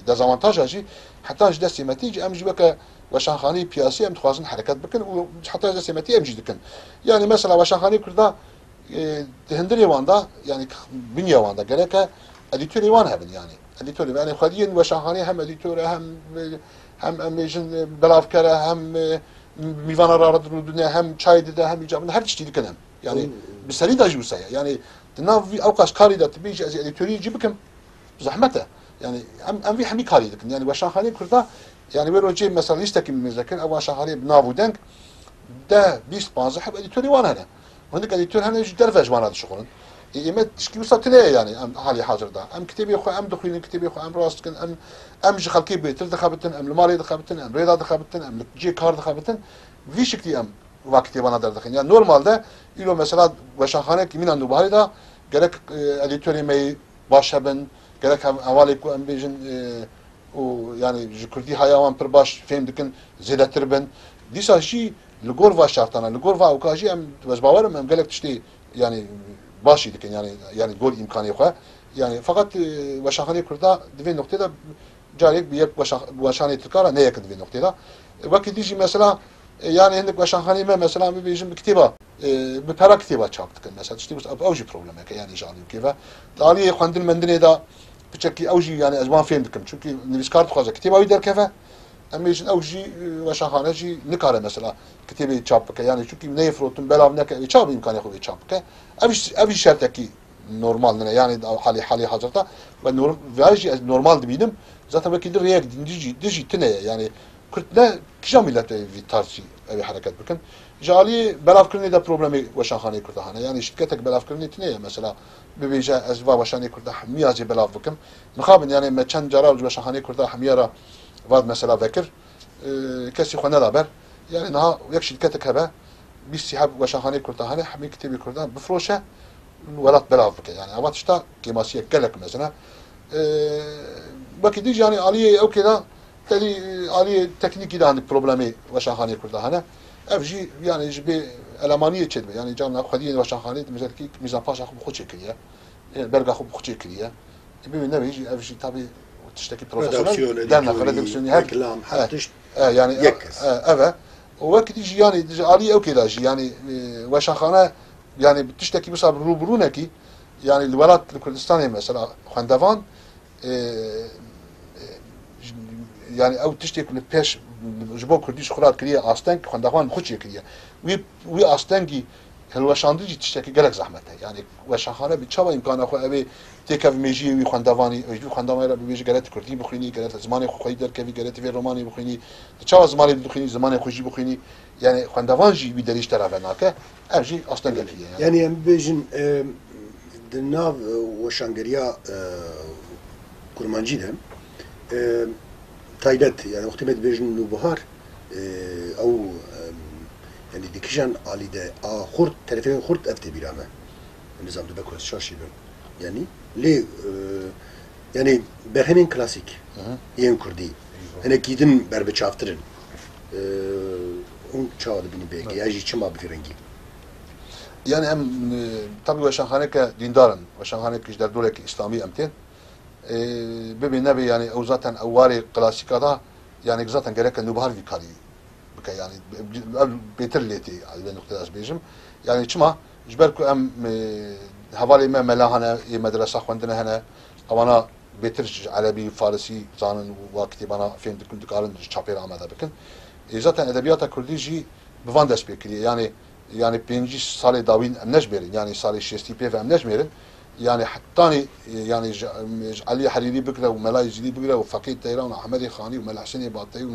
dezavantaja jî heta ji destê metî jî em jî weke weşanxanî piyasî em dixwazin hereket bikin û heta ji destê metî em jî dikin yani mesela weşanxanî Kurda di hindirê wan da yani binya wan da gereke edîtörê wan hebin yani edîtörê yani xwediyên weşanxanî hem edîtör hem em bêjin belavkere hem میوان را دنیا هم چای دیده هم ایجاب هر چیزی کنم یعنی بسری داشته باشه یعنی دنیای اوقاش کاری داشته بیش از ادیتوری جیبکم زحمته یعنی ام وی همی کاری دکن یعنی واشانخانه کرده یعنی ولی وجه مثلا لیست کی میذکر او واشانخانه بنابودن ده 20 15 حب ادیتوری وان هنا هندك ادیتور هنا يجي درفج وانا شغلن ایمت تشکی وسطنه یعنی ام حالی حاضر ده ام کتابی خو ام دخوین کتابی خو ام راست کن ام جی خلقی بیتر دخابتن ام المالی دخابتن ام ریدا دخابتن ام جی کار دخابتن وی شکلی ام vakti bana derdin. Yani normalde ilo mesela veşanhane kimin andu bahari da gerek editörü meyi başhabın gerek havale ku em bejin o yani Kurdi hayavan per baş film dikin zedetir ben disa jî ligor va şartana ligor va ukaji em vezbavarım em gelek tişti yani başı dikin yani gol imkanı yok yani fakat veşanhane Kurda divi noktada carek bir veşanhane Türkara ne yakın divi noktada vakit dici mesela yani hendik veşanhanime mesela bir kitaba bir para kitaba çaptık mesela işte bu avcı problemi yani canlı ki ve daliye xandil mendine da bıçaki avcı yani azman film dikim çünkü niskart xaza kitaba der kefe ama için avcı veşanhaneci nikare mesela kitabı çaptık yani çünkü ne yefrotun belav ne çap imkanı yok çaptık avcı şarttaki normal yani hali hazırda ve normal dedim zaten belki reyek dici tine yani Kürtler kişi millete tartışı evi hareket bakın. Jali belafkırını da problemi veşanhane Kürtahane. Yani şirketek belafkırını tine mesela bibece ezva veşanhane Kürtah miyazi belaf bakın. Mukabin yani meçen caral veşanhane Kürtah hamiyara vad mesela vekir. Kesi xwana da ber. Yani naha yek şirketek hebe bir sihab veşanhane Kürtahane hami kitabi Kürtah bifroşe velat belaf bakın. Yani avat işte kimasiye gelek mesela. Bakın diş yani aliye o keda تالي عليه تكنيكي ده عندك بروبلامي وشاخاني كرده هنا افجي يعني جبي المانيه تشد يعني جانا خدين وشاخاني مثلا كي ميزان باش اخو بخوتشي كليه برغا اخو بخوتشي كليه بما انه يجي افجي طبي تشتكي بروفيسيونال دانا ريدكسيون هيك كلام حتى يعني افا وقت يجي يعني عليه او كده يعني وشاخانه يعني بتشتكي بس روبرونكي يعني الولايات الكردستانيه مثلا خندوان yani ev tiştek li peş jibo Kurdiş xurat kiriye astenk xwendaxwan xwçê kiriye wî astengî hilweşandicî tiştekî gelek zehmet e yani weşanxane bi çawa imkana xwe evê têkev mêjiyê wî xwendavanî wî xwendavanî re bibêje gelek Kurdî bixwînî gelek zimanê xwe xwedî derkevî gelek vê romanê bixwînî çawa zimanê dixwînî zimanê xwe jî bixwînî yani xwendavan jî wî derîj terave nake ev jî astengekî ye yani em bêjin di nav weşangeriya kurmancî de تایدت یعنی وقتی میاد بیشتر نوبهار او یعنی دیکشان علیده خورد طرفین خورد افته بیرامه نظام دو بکوس شاشی بیم یعنی لی یعنی برهمین کلاسیک یه کردی هنر کیدن بر بچافترن اون چاوده بینی بیگی یاجی چما بفرنگی yani hem tabii veşanhane ke dindarın veşanhane ki der dole ki İslami emtin ببین نبی yani o zaten avvari klasikada yani zaten gereken nubahar vikari bike yani beterleti albe noktada azbejim yani çima jber ku em هوالي ما ملاهنا مدرسة خوندنا هنا أوانا بترج عربي فارسي زانن وكتبانا فين دكون دكارن شابير عمدا بكن zaten edebiyata Kurdiji bivan dest pekiriye yani 5 sale davin em nejmerin yani sale 65 em nejmerin yani hattani yani Ali Hariri bikra ve Melay Zili bikra ve Fakir Teyran Ahmedi Khani ve Mel Hüseyin Batay ve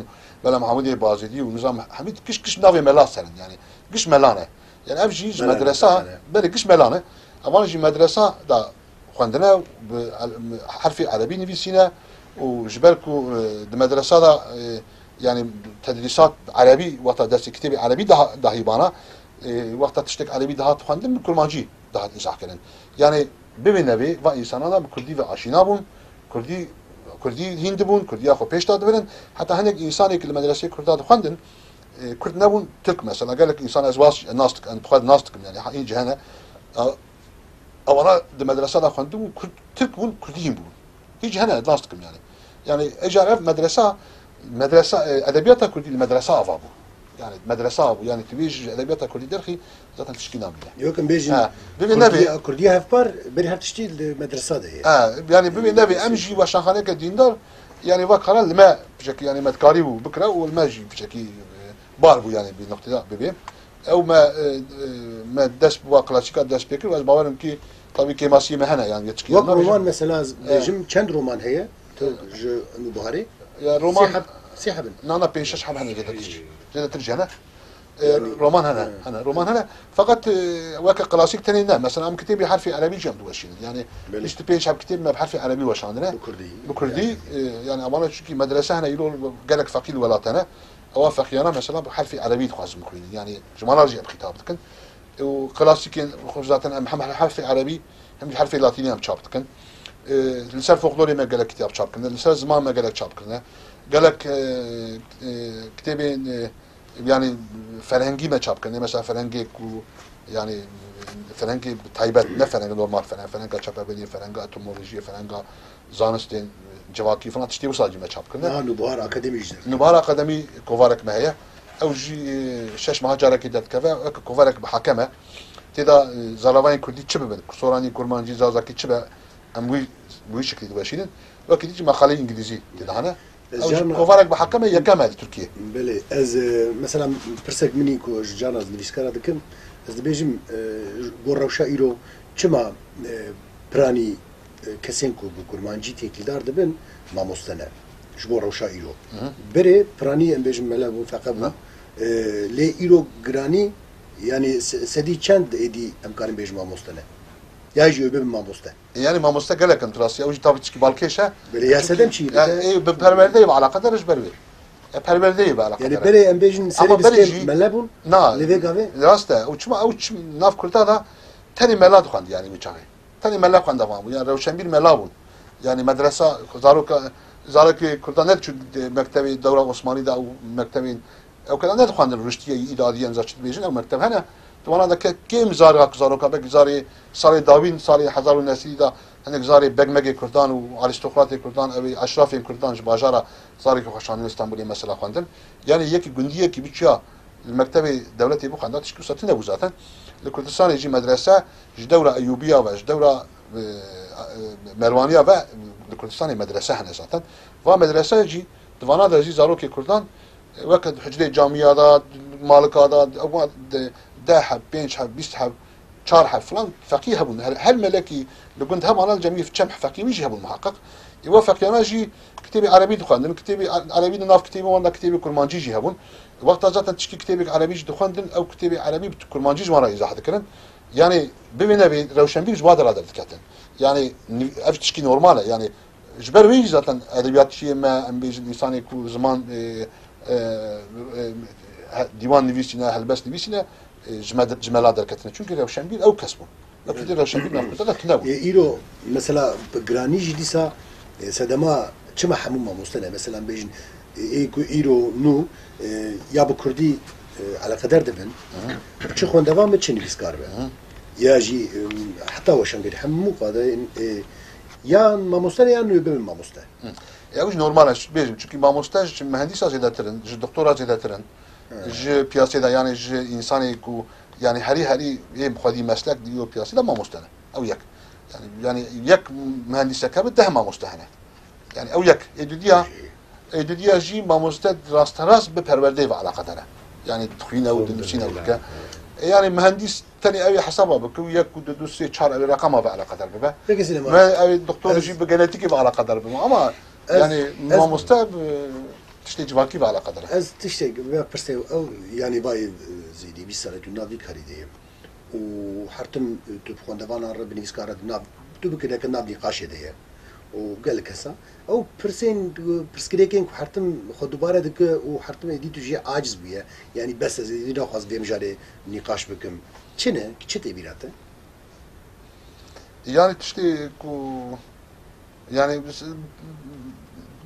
Mel Mahmudi Bazidi ve Nizam Hamid kış navi mela seren yani kış melane yani evji medresa böyle kış melane ama ji medresa da خوندنا بحرف عربي نفسينا وجبالكو المدرسة دا يعني تدريسات عربي وقت درس كتابي عربي ده هيبانا وقت تشتك عربي ده خوندن كرمانجي ده إزاح كرن يعني ببینه و انسانانا بكردي و آشنابون كردي هندبون كردي أخو پیش داد برن حتى هناك إنساني که المدرسة كردات خوندن كرد نبون تلك مثلا قال لك إنسان أزواج ناستك أن تخد ناستك يعني حقين جهنا أولا المدرسة دا خوندن تلك بون كرديين بون هيج هنا ناستكم يعني اجى مدرسة أدبياتها كردي المدرسة أفابو يعني مدرسة أبو يعني تبيج أدبياتها كردي درخي ذاتها تشكي نامية يمكن بيجي كردي هفبار بين هرتشتي المدرسة ده يعني بمن نبي أمجي وشانخانة كديندار يعني وقرا الماء بشكل يعني متكاري وبكرة والماء جي بشكل باربو يعني بنقطة ببيم أو ما دس وكلاسيكات دس بيكر وأز باورم كي طبيعي كماسية مهنا يعني يتشكي وقت رومان مثلا جم كند رومان هي جو بهاري يا رومان سيحبن نانا بينشش حب هنا جدا ترجع هنا رومان هنا رومان هنا فقط واقع كلاسيك تاني نعم مثلا أم كتابي حرفي عربي جنب وشين يعني مش تبيش حب كتاب ما بحرفي عربي وش عندنا بكردي يعني أمانة شو مدرسة هنا يقولوا قالك فقيل ولا تنا أو فقيانا مثلا بحرفي عربي تخاصم مكرين يعني جمال رجع بخطاب لكن وكلاسيكين خصوصا محمد حرفي عربي هم حرفي لاتيني هم شابت كن لسان فوقدوري ما قالك كتاب شاب كنا لسان زمان ما قالك شاب كنا قالك كتابين يعني فرنجي ما شاب كنا مثلا فرنجي يعني فرنجي بتايبات نه فرنجي نورمال فرنجي شاب بدي فرنجي اتمولوجي فرنجي زانستين جواكي فلان تشتي وصاجي ما شاب كنا نبهار اكاديمي جدا نبهار اكاديمي كوفارك ما هي او جي شش مهاجره كده كفا كوفارك بحكمه تدا زلاوين كردي تشبه سوراني كرمانجي زازاكي تشبه ام وي شكل دواشين وقت يجي مقاله انجليزي كده هنا كوفارك بحكمه يا كمال تركيا بله از مثلا برسك مني كو جاناز نفيسكارا دكن از بيجم غوروشا ايرو چما براني كسينكو بكرمانجي تيكلدار دبن ما مستنى غوروشا ايرو بري براني ام بيجم ملابو فقبو لي ايرو غراني يعني سدي چند ادي امكان بيجم ما مستنى ياجي ببن ماموستا يعني ماموستا قال لك انتراسي او جتاب تشكي بالكيشه يا سلام شي اي ببرمردي بعلاقه درج بربي برمردي بعلاقه يعني بري امبيجن سري بسكيم ملابون ليفي غافي راستا او تشما او ناف كرتا دا تاني ملاد خوند يعني وچاي تاني ملاد خوند فامو يعني روشنبير ملابون يعني مدرسه زاروك كردانت مكتب الدوله العثمانيه دا او مكتبين او كان خوند رشتي اداريه انزاش بيجن او مكتب هنا وانا ذاك كم زاروكا بك زاري صار داوين صار حزار النسي دا هناك زاري بجمجي كردان وارستقراطي كردان او اشراف كردان باجارا زاري خوشان اسطنبول مثلا خوندن يعني يك جنديه كي بيتشا المكتب الدولتي بو خندات شكو ساتنا وزاتن لكردستان يجي مدرسه دوله ايوبيه و دوله مروانيه و لكردستان مدرسه هنا زاتن و مدرسه يجي دوانا دا زاروكي كردان وقت حجري جامعه دا مالكا دا او ده حب 5 حب 20 حب 4 حب فلان فقيه هبون هل ملكي لو كنت هم على الجميع في شمح فقيه يجي هبون محقق يوافق انا جي كتابي عربي دخاندن كتابي عربي ناف كتابي وانا كتابي كرمانجي جي هبون وقت ذات تشكي كتابي عربي دخاندن او كتابي عربي كرمانجي مره اذا كرن يعني ببينا روشنبير جواد هذا الكتن يعني اف تشكي نورمال يعني جبر ويجي ذات ادبيات شيء ما ام بيج انسان يكون زمان ديوان نويسينا هلبس نويسينا جمالات دركتنا çünkü روشنبير او كسبون لكن روشنبير ما كنت تناول ايرو مثلا جراني جديسا سدما چما حموم مستنى مثلا بيجن ايرو نو يا بكردي على قدر دبن چه خوند دوام چه نویسکار به یا جی حتى وشنبير حمو قاده یا ماموستن یا نو ببن ماموستن ya uç normal bejim çünkü mamostaj mühendis azedatirin doktor azedatirin ج piyasada yani j insani ku yani heri heri hem khadi meslek diyor piyasada mamostana او يك يعني يك مهندس كابد ده ما مستهنه يعني او يك ادوديا جي ما مستد راست راس بپرورده على قدره يعني تخينه ودنسينه وكذا يعني مهندس تاني أي حسابه بكو يك ودوسي شهر أي رقمه على قدر ببا ما أي دكتور يجيب جينيتيكي على قدر بما أما يعني ما مستاب تشتي جواكي على قدر از تشتي برسي أو يعني باي زيدي بيسالة النافي كاريدي وحرتم تبخون دفانا ربني إسكارة الناف تبكي لك الناف نقاش ده وقال لك هسا أو برسين برسكريكين وحرتم خد دوباره دك وحرتم يدي تجي عاجز بيه يعني بس زيدي ناخذ بيم جاري نقاش بكم چنه چه بیراته يعني تشتي كو يعني بس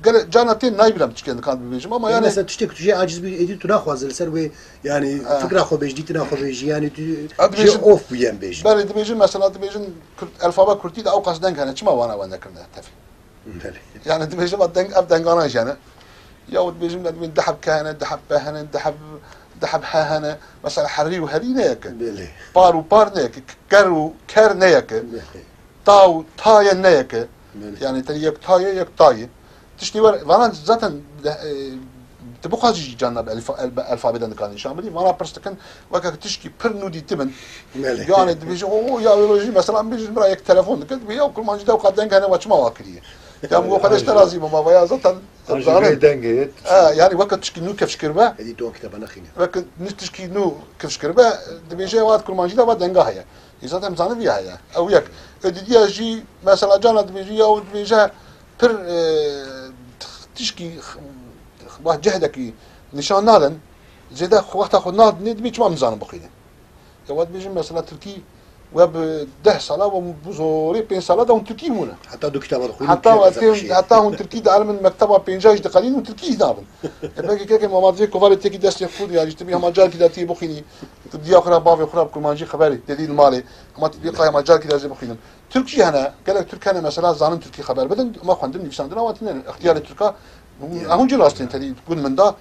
قال جانتين نايبلم تشكي كان بيجي اما يعني مثلا تشتي تجي عاجز بي ادي تناخذ السر يعني فكره خو بيجي تناخذ بيجي يعني تجي اوف بيان بيجي بل بيجي مثلا بيجي الفابا كرتي او قصدن كان ما وانا كنا تفي يعني بيجي ابدن انا جانا يا بيجي دحب كهنه دحب بهنه دحب هاهنه مثلا حري وهري نيك بارو بار نيك كر نيك تاو تاي نيك يعني تريك تاي يك تاي تشتي وانا zaten تبقى جانا الفابدن كان ان شاء الله وانا برستكن وقت تشكي برنودي تمن يعني بيجي او يا بيجي مثلا بيجي برايك تليفون قلت بيا كل ما جدا وقدن كان واتش ما واكليه يعني مو خلص ترازي ما بيا zaten يعني وقت تشكي نو كيف شكربه هذه تو كتاب انا خينا وقت نشتكي نو كيف شكربه بيجي وقت كل ما جدا ودنغا هي zaten مزانه فيها هي او يك دي جي مثلا جانا بيجي او بيجي بر تشكي واحد جهدك نشان نالن زيدا وقت اخذ ناد ندبي كما مزان بقينا يا واد بيجي مثلا تركي وب 10 صلاه وبزوري بين صلاه ده تركي هنا حتى دو كتاب حتى هون تركي على من مكتبه بينجاج دقالين وتركي دابن باقي كيك ما ماضي كوفار تيكي داس يفود يعني تبي هم مجال كده تي بخيني تبدي اخرى بابي اخرى بكل ما نجي خبري دليل مالي ما تبي قايم مجال كده زي بخينا تركي هنا قال لك تركي انا مثلا زانم تركي خبر بدن ما خندم نفساندنا واتنا اختيار التركا هون جلاستين تدي تقول من ده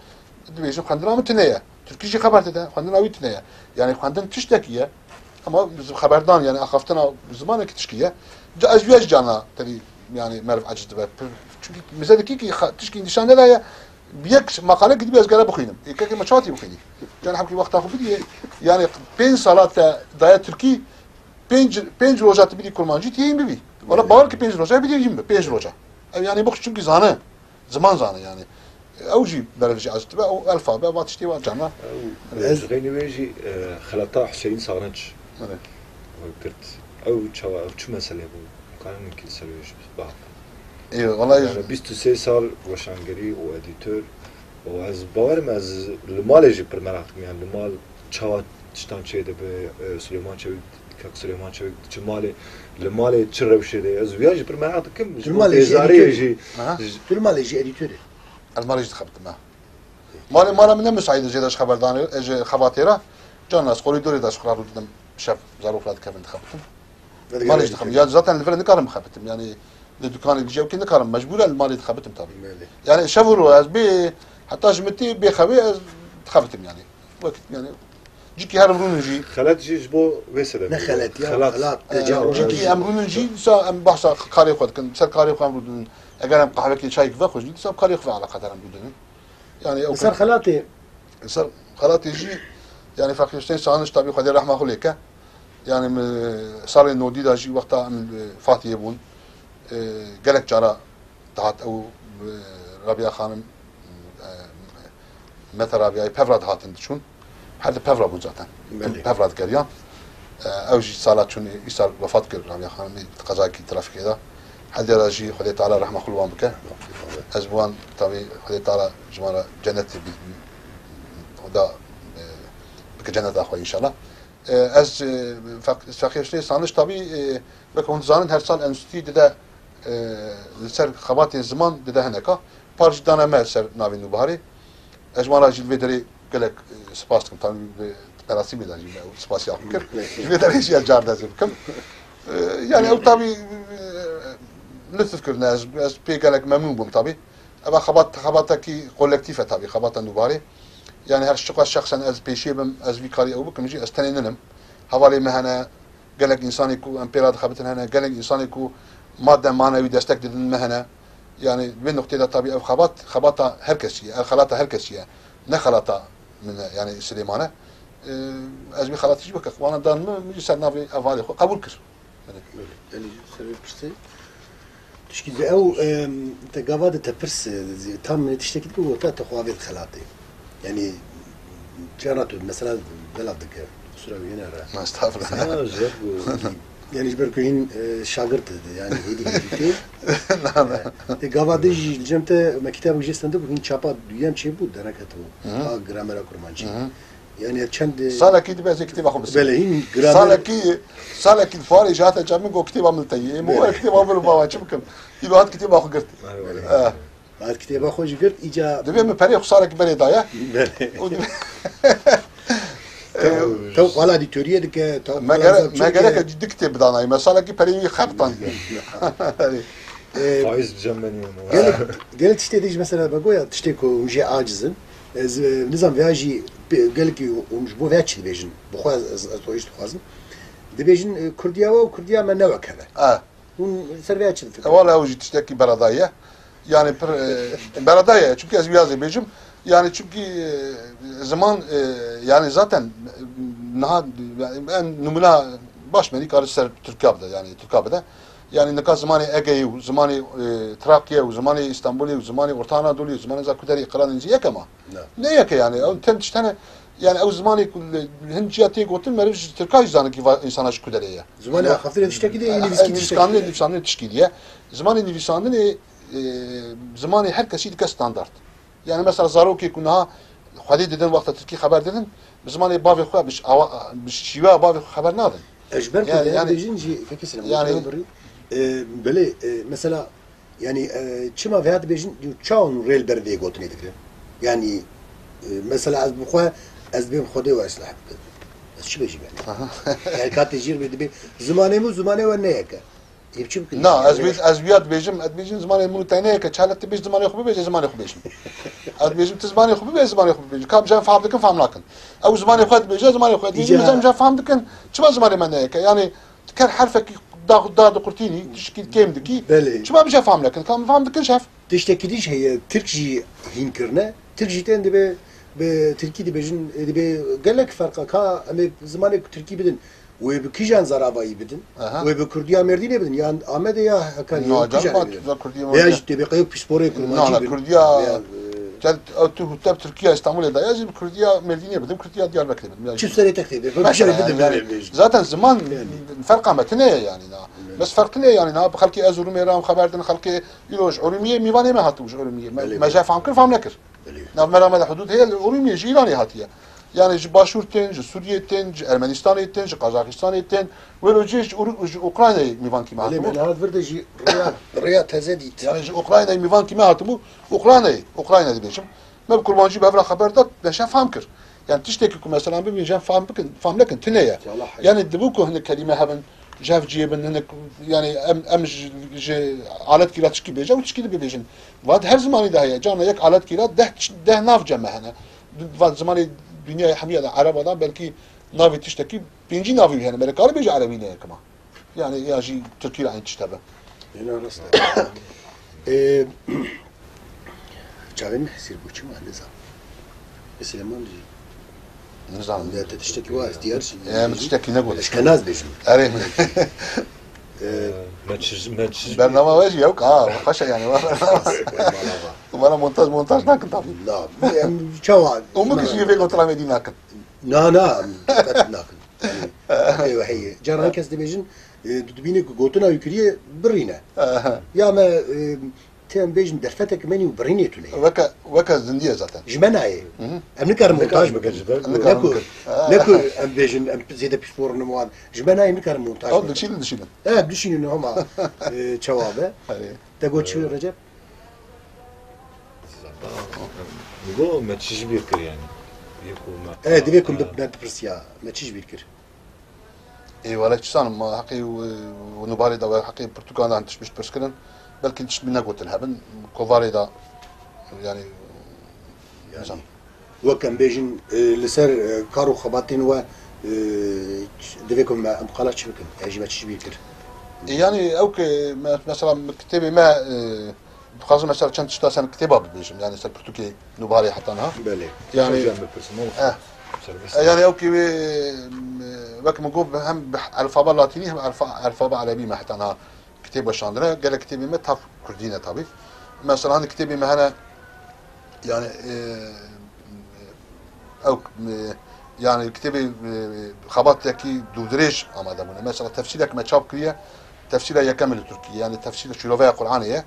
دبيجو خندنا متنيه تركي شي خبر ده خندنا ويتنيه يعني خندن تشتكيه اما خبردان يعني اخفتنا زمانك تشكيه ازواج جانا تدي يعني معرف عجز دبا مثلا كي تشكي نشان لا بيك مقاله قد بيز قال بخينم كيك مشاتي بخيني كان حكي وقت اخو بدي يعني بين صلاه دايا تركي بينج روجات بدي كل ما جيت يم بي ولا باور كي بينج روجا بدي يم بينج روجا يعني بخ çünkü زانه زمان زانه يعني اوجي برجع عجز دبا او الفا با تشتي واجانا غيني ويجي خلطه حسين صارنج قلت او تشوا او شو مساله كان يمكن سويش بعض اي والله يعني 23 سال وشانغري واديتور وعز باورم از المال جي برمراتم يعني المال تشوا تشتان شيء به سليمان شوي كاك سليمان شوي تشمالي المال تشرب شيء از وياجي برمراتم كم المال يجي المال يجي اديتور المال يجي خبط ما مال من مساعد جداش خبردان خباتيره جانا كوريدوري داش خراب بدم شاف ظروفات كيف انتخبتم ما ليش تخبط يا زاتن الفرن نكرم خبتم يعني الدكان اللي جاو كي نكرم مجبوره المال يتخبتم طبعا يعني شافوا از بي حتى جمتي بخوي تخبتم يعني وقت يعني جيكي هرمون نجي خلات جيش بو وسله دخلت يا خلات جيكي امرون نجي سا ام بحث قاري خد كان سر قاري خام اگر ام قهوه كي شاي كفا خوش سا قاري خفا على قدر ام بدون يعني صار خلاتي صار خلاتي جي يعني فاكرشتين سانش طبي خدي رحمه خليك يعني صار انه دي داجي وقتها من فاتي يبون قالك جرى تحت او ربيع خانم مثل ربيع بفراد هاتن شون حد بفراد بو زاتن بفراد قريان او جي صالات شون يصير وفاه كر ربيع خانم قضاء كي ترافيك هذا حد راجي خدي تعالى رحمه خلوان بك ازبوان طبي خدي تعالى جماله جنتي ودا بك جنة اخوي ان شاء الله از فاخرشتي سانش طبي بكون زانن هر سال انستي ده سر خبات زمان ده هناك بارج دانا ما سر ناوي نوباري اجمالا جلفدري قالك سباستكم طبعا براسي بدا سباس يفكر جلفدري شي الجار ده زبكم يعني او طبي نتذكر ناس بي قالك ممنون بهم طبي ابا خباتك كولكتيفه طبي خبات نوباري يعني هالشقة شخصا از بيشيبم از فيكاري او بكم جي استنينم حوالي مهنا gelek insani ku empirad xabitin hene gelek insani ku madde manevi destek dedin mehene yani bir noktada tabii ev xabata herkesiye ev xalata herkesiye ne xalata yani Süleyman'a az bir xalat hiç bakak bana dan mı sen navi avali kabul kır yani sebep işte تشكيل أو تجاوز تبرس تام تشتكي تقول وقتها تخوافي الخلاطي يعني كانت مثلا بلادك سوري هنا ما استغفر يعني جبركين شاغرت يعني هيدي نعم تجاوز يجي الجمت ما كتابك جستندو بكين شابا ديام شيء بود دركته جرامر كرمانشي يعني كند سالكي دي بس كتاب اخو بس بلين جرامر سالكي الفاري جات جامي جو كتاب عملتي مو كتاب عمل ما شبكم يبقى هاد كتاب اخو قرت هاد كتاب اخو قرت اجا دبي من بري سالك بري دايا تو ولا دي توريه ديك ما قالك دكتب دانا ما سالكي بري خبطان فايز جمني قالت تشتي مثلا بقول تشتكو مجي عاجزن نظام فياجي قال لك ومش بو فياتش ديفيجن بخواز تويش تخوازن ديفيجن كرديا وكرديا ما نوع كذا ونصير فياتش والله اوجي تشتكي بلدايه yani belediyeye çünkü ez biraz diyeceğim yani çünkü zaman yani zaten en numune başmeni karşı Türkiye'de yani Türkiye'de yani ne kadar zamanı Ege'yi, zamanı Trakya'yı, zamanı İstanbul'u, zamanı Orta Anadolu'yu, zamanı Zakuderi iqraninci yek ama. Ne yek yani? O tane yani o zamanı Hindiyatı gotin meruz Türkiye zanı ki insana şu kuderiye. Zamanı haftada tişteki de Nivisanlı tişki diye. Zamanı Nivisanlı ne zamanı herkesi dike standart. Yani mesela zaruki kunha hadi dedin vakti Türkiye haber dedin. Zamanı bavi xwa bir şiva bavi haber nadın. اجبرت يعني جنجي كيسلم يعني بلي مثلا يعني كما في هذا بيجن تشاون ريل بردي قوتني ذكر يعني مثلا از بخوا از بيم خدي واصلح بس شو بيجي يعني كانت تجير بدي زمانه مو زمانه ونيك يبكي لا ازبيات بيجم زمانه مو تانيك حالت بيج زمانه خو بيج زمانه خو بيجم از بيجم زمانه خو بيج زمانه خو بيج كاب جان فاهم لكن فاهم لكن او زمانه خو بيج زمانه خو بيج جان فاهم لكن شو زمانه منيك يعني كان حرفك داغ قرتيني تشكي كيمدكي شو ما بيج فاهم لكن كان فاهم لكن شاف تشتكيش هي تركي هينكرنا تركي تن دي بتركي دي بيجن دي قال لك فرق كا زمانه تركي بدن وبكيجان زراباي بدن وبكرديا مردينه بدن يعني احمد يا كان كرديا يا تبي قيو بيسبوري كل ما كرديا جد تو تب تركيا اسطنبول دا يجب كرديا مردينه بدن كرديا دياربكر بدن شو سري تكتب بدن zaten zaman فرق متنه يعني بس فرقنا يعني نا بخلقي ازور ميرام خبردن خلقي يلوج علميه ميوانه ما هاتوش علميه ما جا فهم كل فهم نكر نا مرام الحدود هي العلميه جيراني هاتيه yani Başurten, Suriye'ten, Ermenistan'ten, Kazakistan'ten ve öceş Ukrayna'yı mivan kime hatı bu? Ben hadverde Riya tezedit. Yani Ukrayna'yı mivan kime hatı bu? Ukrayna'yı diyeceğim. Ben kurbancı bir haberdat ben şen fahm kır. Yani tişteki ku mesela bir jen fahm lakin tineye. Yani de bu ku hani kelime haben javciye ben yani em alet kirat çıkı beje, uçki de bejen. Vad her zaman da ya cana yak alet kirat deh nav cemahana. Vad zamanı dünya hamiyada Arabada belki navi tişteki birinci navi yani Amerikalı bir Arabi ne kama. Yani yaji Türkiye aynı tiştebe. Yani arası. Çavim hesir bu çima nizam. Süleyman nizam. Da tişteki var diğer şey. Tişteki ne bu? Eşkenaz bejim. Arı. Match. Bernama var yok ha. Kaşa yani var. Bana montaj nakın tabii. La. Çava. Umuk işi ve kontrol edin nakın. Na nakın. Eyo hey. Caran kes de bejin dubine gotuna yükriye birine. Ya ma تم بيجن درفتك مني وبريني تولي وكا زندية ذاتا جمناي ام نكر مونتاج نكو ام بيجن ام زيدا بيفور نموان جمناي نكر مونتاج او دشين دشين انه هما جوابه تقول شو رجب يقول ما تشيش بيكر يعني يقول ما دبيكم ببرسيا ما تشيش بيكر اي ولا تشان ما حقي ونبالي دا حقي برتقال انت مش برسكن belki hiç minne gotel haben kovari da yani وكان بيجن لسر كارو خباتين و دفيكم مقالات شبكة يجي ما تشبيه كده يعني أو مثلا كتابي ما خاصة مثلا كانت شتا سنة كتابة بيجم يعني سال برتوكي نوباري حتى أنا بله يعني يعني أو كي وقت مجوب هم الفابا لاتيني هم الفابا عربي ما حتى أنا كتابة شاندرة قال كتابي ما تحف كردينة طبي مثلا أنا كتابي ما هنا يعني أو يعني كتابي خبط يكي دودريش أما دمونه مثلا تفسيرك ما تشاب كريه تفسيره يكمل التركي يعني تفسير شلوفية قرآنية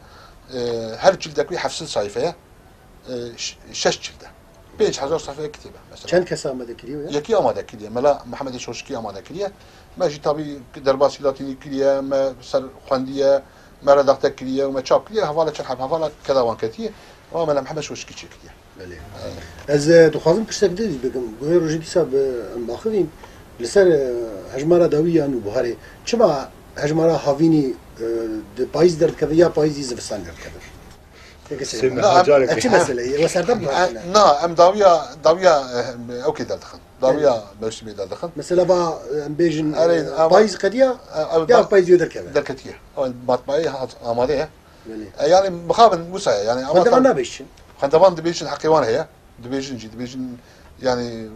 هر جلدة كوي حفصل صحيفة شش جلدة 5000 صحيفة كتابة مثلا كان كسا آماده كريه يكي آماده كريه ملا محمد شوشكي آماده كريه ما جي طبي درباسي لاتيني كريه ما سر خواندية ما ردخت كريه وما تشاب كريه هفالة چن حب هفالة كذا وان كتيه وما محمد شوشكي كريه بله از دخوازم پشتک دیدی بگم گوی روزی دیسا باخرین لسر هجمارا داویان و بهاره چما هجمارا هاوینی پاییز درد کرده یا پاییزی زفستان درد کرده سمع چه مسئله وسردم نا ام داویا او كي دخن داویا موسمي دخن مثلا با بيجن بايز قديا يا بايز يودر كذا دركتيه او مطبعي اماده يعني مخابن موسى يعني خدمنا بيش خدمان دبيجن حقيوان هي دبيجن يعني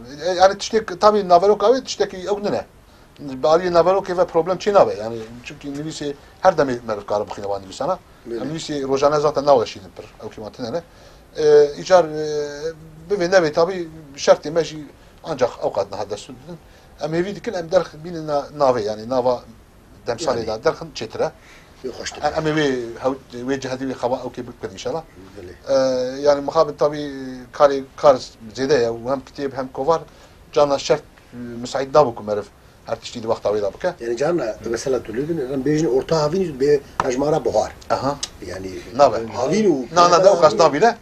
تشتك طبعا نافلو قوي تشتكي اغننا بالي نافلو كيف بروبلم تشي نابه يعني çünkü نويسي هر دمي مرف قارب خينوان نويسانا نويسي روجانا zaten ناولا شي نبر او كيما تنانا ايجار بفينابي طبي شرطي ماشي ancak اوقات نهدى السودان اما يفيد كل ام درخ بين نافي يعني نافا دم صالي دا درخ تشترا اما وي جهدي خبا او كي بكر ان شاء الله يعني مخابن طبي كارز زياده وهم كتيب هم كوفر جانا شرط مساعد دابكم عرف هر تشتي وقت طويل بك يعني جانا مثلا تولدن بيجن اورتا هافين باجمارا بهار اها يعني نابه هافين نا ده قصنا بيله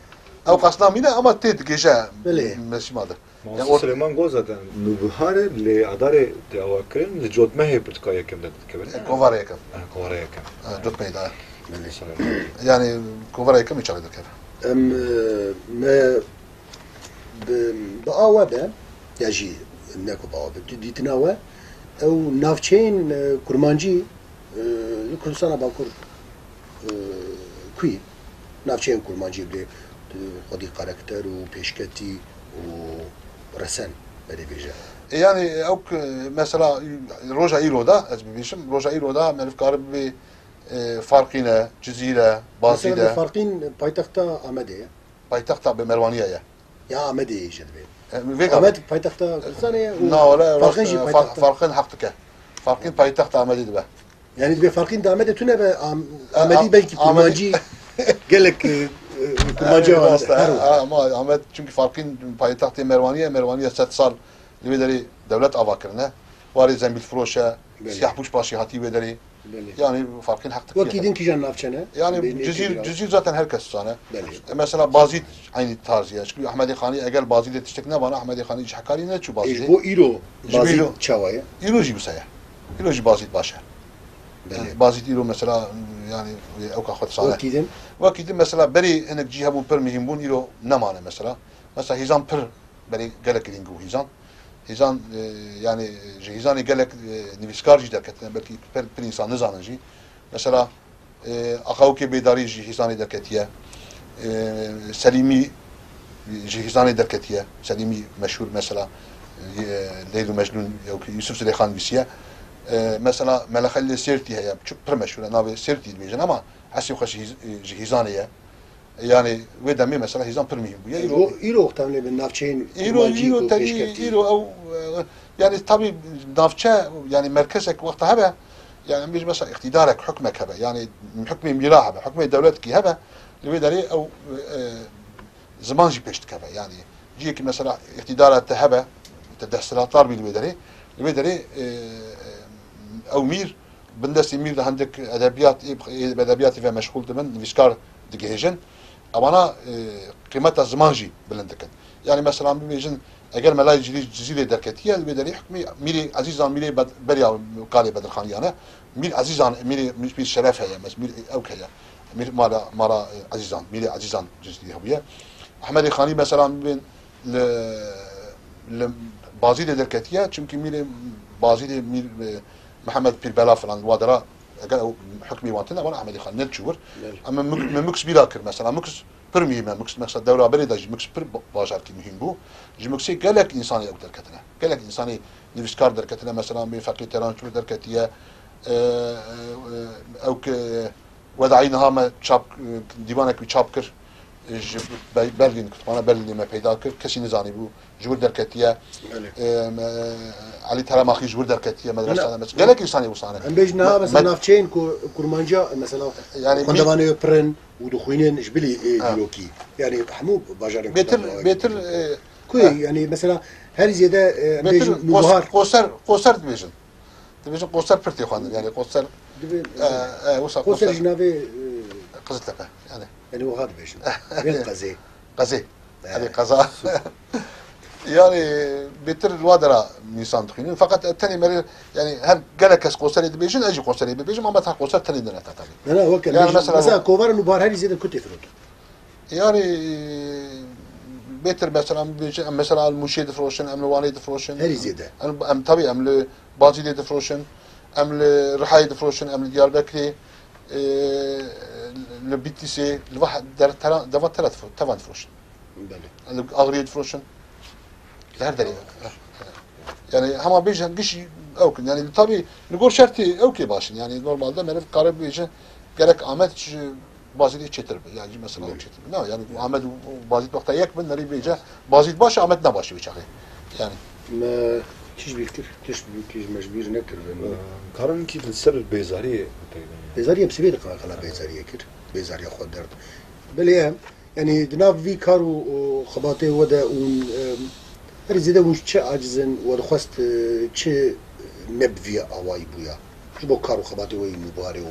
او قصنا بيله اما تيت جيجا مش ماده يعني سليمان غوزة نوبهار لعدارة دعواكرين لجود ما هي برتقاية كم لدت كبير كوفاريا كم كواريا كم جود ميدا يعني كوفاريا كم يشارك كيف ما بقاوة يجي ناكو بقاوة ديتناوة او نافچين كرمانجي كردستان باكر كوي نافچين كرمانجي بده خدي كاركتر وبيشكتي ورسن بدي بيجا يعني او مثلا روجا ايرو دا از بيشم روجا ايرو دا من الافكار بفارقين جزيره بازيده مثلا فارقين بايتختا امدي بايتختا بمروانيه يا امدي جدبي فيغا امد بايتختا كردستان لا ولا فارقين حقك فارقين بايتختا امدي دبا يعني دبي فارقين دا امدي تونه امدي بلكي كرمانجي قالك كرمانجي ما عمد çünkü farkın payitahtı Mervaniye 7 sal livederi devlet avakırınavari zembil froşa siyah buş başı hati vederi yani farkın hakkı vakidin ki can nafçana yani cüzir zaten herkes sana mesela bazı aynı tarz ya çünkü Ahmedi Khani eğer bazı de tiştek ne bana Ahmedi Khani hakari ne çu bazı bu iro bazı çavaya iro gibi saya iro bazı başa bazı iro mesela yani o kadar sana vakidin mesela beri enek ciha bu per mühim iro ne mana mesela hizan per beri gelek lingu hizan yani hizanı gelek niviskarcı derketine belki per insan ne zanıcı mesela akavki bedari hizanı derketiye Selimi hizanı derketiye Selimi meşhur mesela Leylu Mecnun Yusuf Züleyhan Visiye mesela Melekhalli Sirti heye çok per meşhur navi Sirti diyeceksin ama حسي خش جهيزانية يعني ودمي مثلا هيزان برميهم بيا إيرو تامل بالنافشين إيرو تاني إيرو أو يعني طبي نافشة يعني مركزك وقتها هبة يعني مش مثلا اقتدارك حكمك هبة يعني حكم ميراها هبة حكم دولتك هبة اللي بدري أو زمان جي بيشتك هبة يعني جيك مثلا اقتدارات هبة تدخلات طاربي اللي بدري أو مير بندسي مير ده عندك ادبيات فيها مشغول دمن نفسكار دجهجن اما انا قيمتها زمانجي بلندكن يعني مثلا بيجن اگر ملاي جزيره دركتيه بدري حكمي ميري عزيزان ميري بريا قالي بدر خان يعني مير عزيزان ميري مش بالشرف هي بس مير او كيا مير مارا عزيزان ميري عزيزان جزيره هويه احمد خاني مثلا بين bazı de derketiye çünkü mil bazı de mil Muhammed Pirbela falan vadara eğer hükmü vantına var Ahmet Khan ne çuvar ama mümküs bila kır mesela mümküs pır mühim mümküs mesela devre beri de mümküs pır başar ki mühim bu mümküs gelek insani yok derketine gelek insani nivskar derketine mesela bir fakir terançur derketiye او که وداعینها ما چاپ دیوانه که چاپ کرد برلین کتابخانه برلین ما پیدا کرد کسی نزانی بود جور درکتیه علی تراماخی جور درکتیه مدرسه مثلا گله کی انسانی وسانه ام بيجنا مثلا نافچين كورمانجا مثلا يعني خندوانه يبرن ودخوينين جبلي ديروكي يعني حمو باجارين بيتر كوي يعني مثلا هل زياده بيتر مظهر قصر ديفيجن قصر برتي خوان يعني قصر قصر جنابي قزت لك يعني هو هذا بيجن بين قزي هذه قزا يعني بيتر الوادرة نيسان تخينين فقط الثاني مرة يعني هل قال كاس قصر ديفيجن اجي قصر ديفيجن ما تاع قصر ثاني دنا تاع لا هو كان يعني مثلا كوفر انه هل زياده كنت يفرط يعني بيتر مثلا المشيد فروشن ام الوالي دفروشن هل زياده ام طبيعي ام البازي دفروشن ام الرحاي دفروشن ام ديار بكري البي تي سي الواحد دفع ثلاث تفان فروشن بله اغريد فروشن لهر دري يعني هما بيجي قش اوكن يعني طبيعي نقول شرطي اوكي باشن يعني نورمال ده مرف قرب بيجي قالك عملت بازی چطور به یعنی مثلا چطور نه یعنی احمد بازی وقتا یک من نری بیجا بازی باشه احمد نباشه بیچاره yani ما تيش بيكتر تيش مجبور نكر كارن كيف السر البيزارية بيزارية بسبيل قال بيزارية كر بيزارية خود درد بل يعني دناف في كارو خباطي ودا ون رزيدا وش چه عاجزن ودخست چه نبفي اواي بويا جبو كارو خباطي وي مباري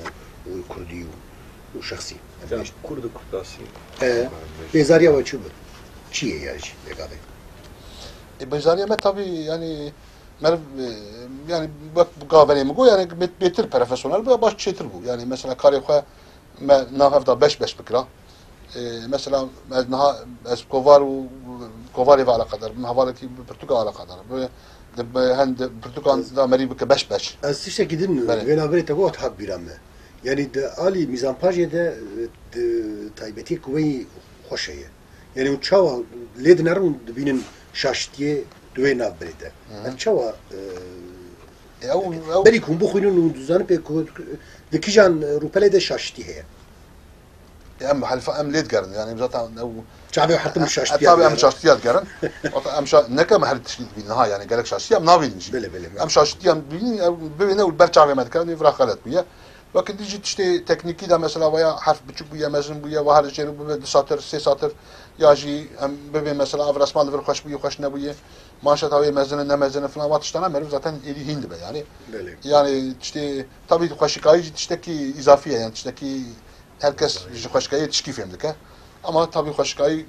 وكردي وشخصي كرد كرداسي بيزارية وچو بر چیه یعنی بگاده بيزارية ما tabii yani yani bak bu kahveni mi yani betir profesyonel bu baş çetir bu yani mesela kariyakha ma nafda 5 bikra mesela naha az kovar ve ala kadar ma havalaki Portugal ala kadar bu hend Portugal da meri bik 5 az işte gidin ve nabere tabu athak biramı yani de ali mizanpajede taybeti kuvveyi hoşeye yani uçağa lednerun dibinin şaştiye دوی نابریده. چوا بری کن بخوینن و دوزان به دکیجان روپله ده شاشتی هست. ام حلف ام لید کردن یعنی بذات او شعبی حتی مشاشتی. طبعا ام شاشتیات کردن. ام شا نکه محل تشکیل بین ها yani gelek şaştı am navin. بله. ام شاشتي ام ببینه و برچاوی مد کردن فرا خالت بیا. وقتی دیجی işte tekniki de mesela veya harf buçuk buya mezun buya ve her şey bu satır se satır ya ji em bebe mesela avrasmal ver hoş buya hoş ne buya manşet havaya mezunu ne mezunu falan vatıştana merif zaten eli hindi be yani. Bele. Yani işte tabii hoşikayı işte ki izafiye yani işte ki herkes hoşikayı tişkif emdik ha. Ama tabii hoşikayı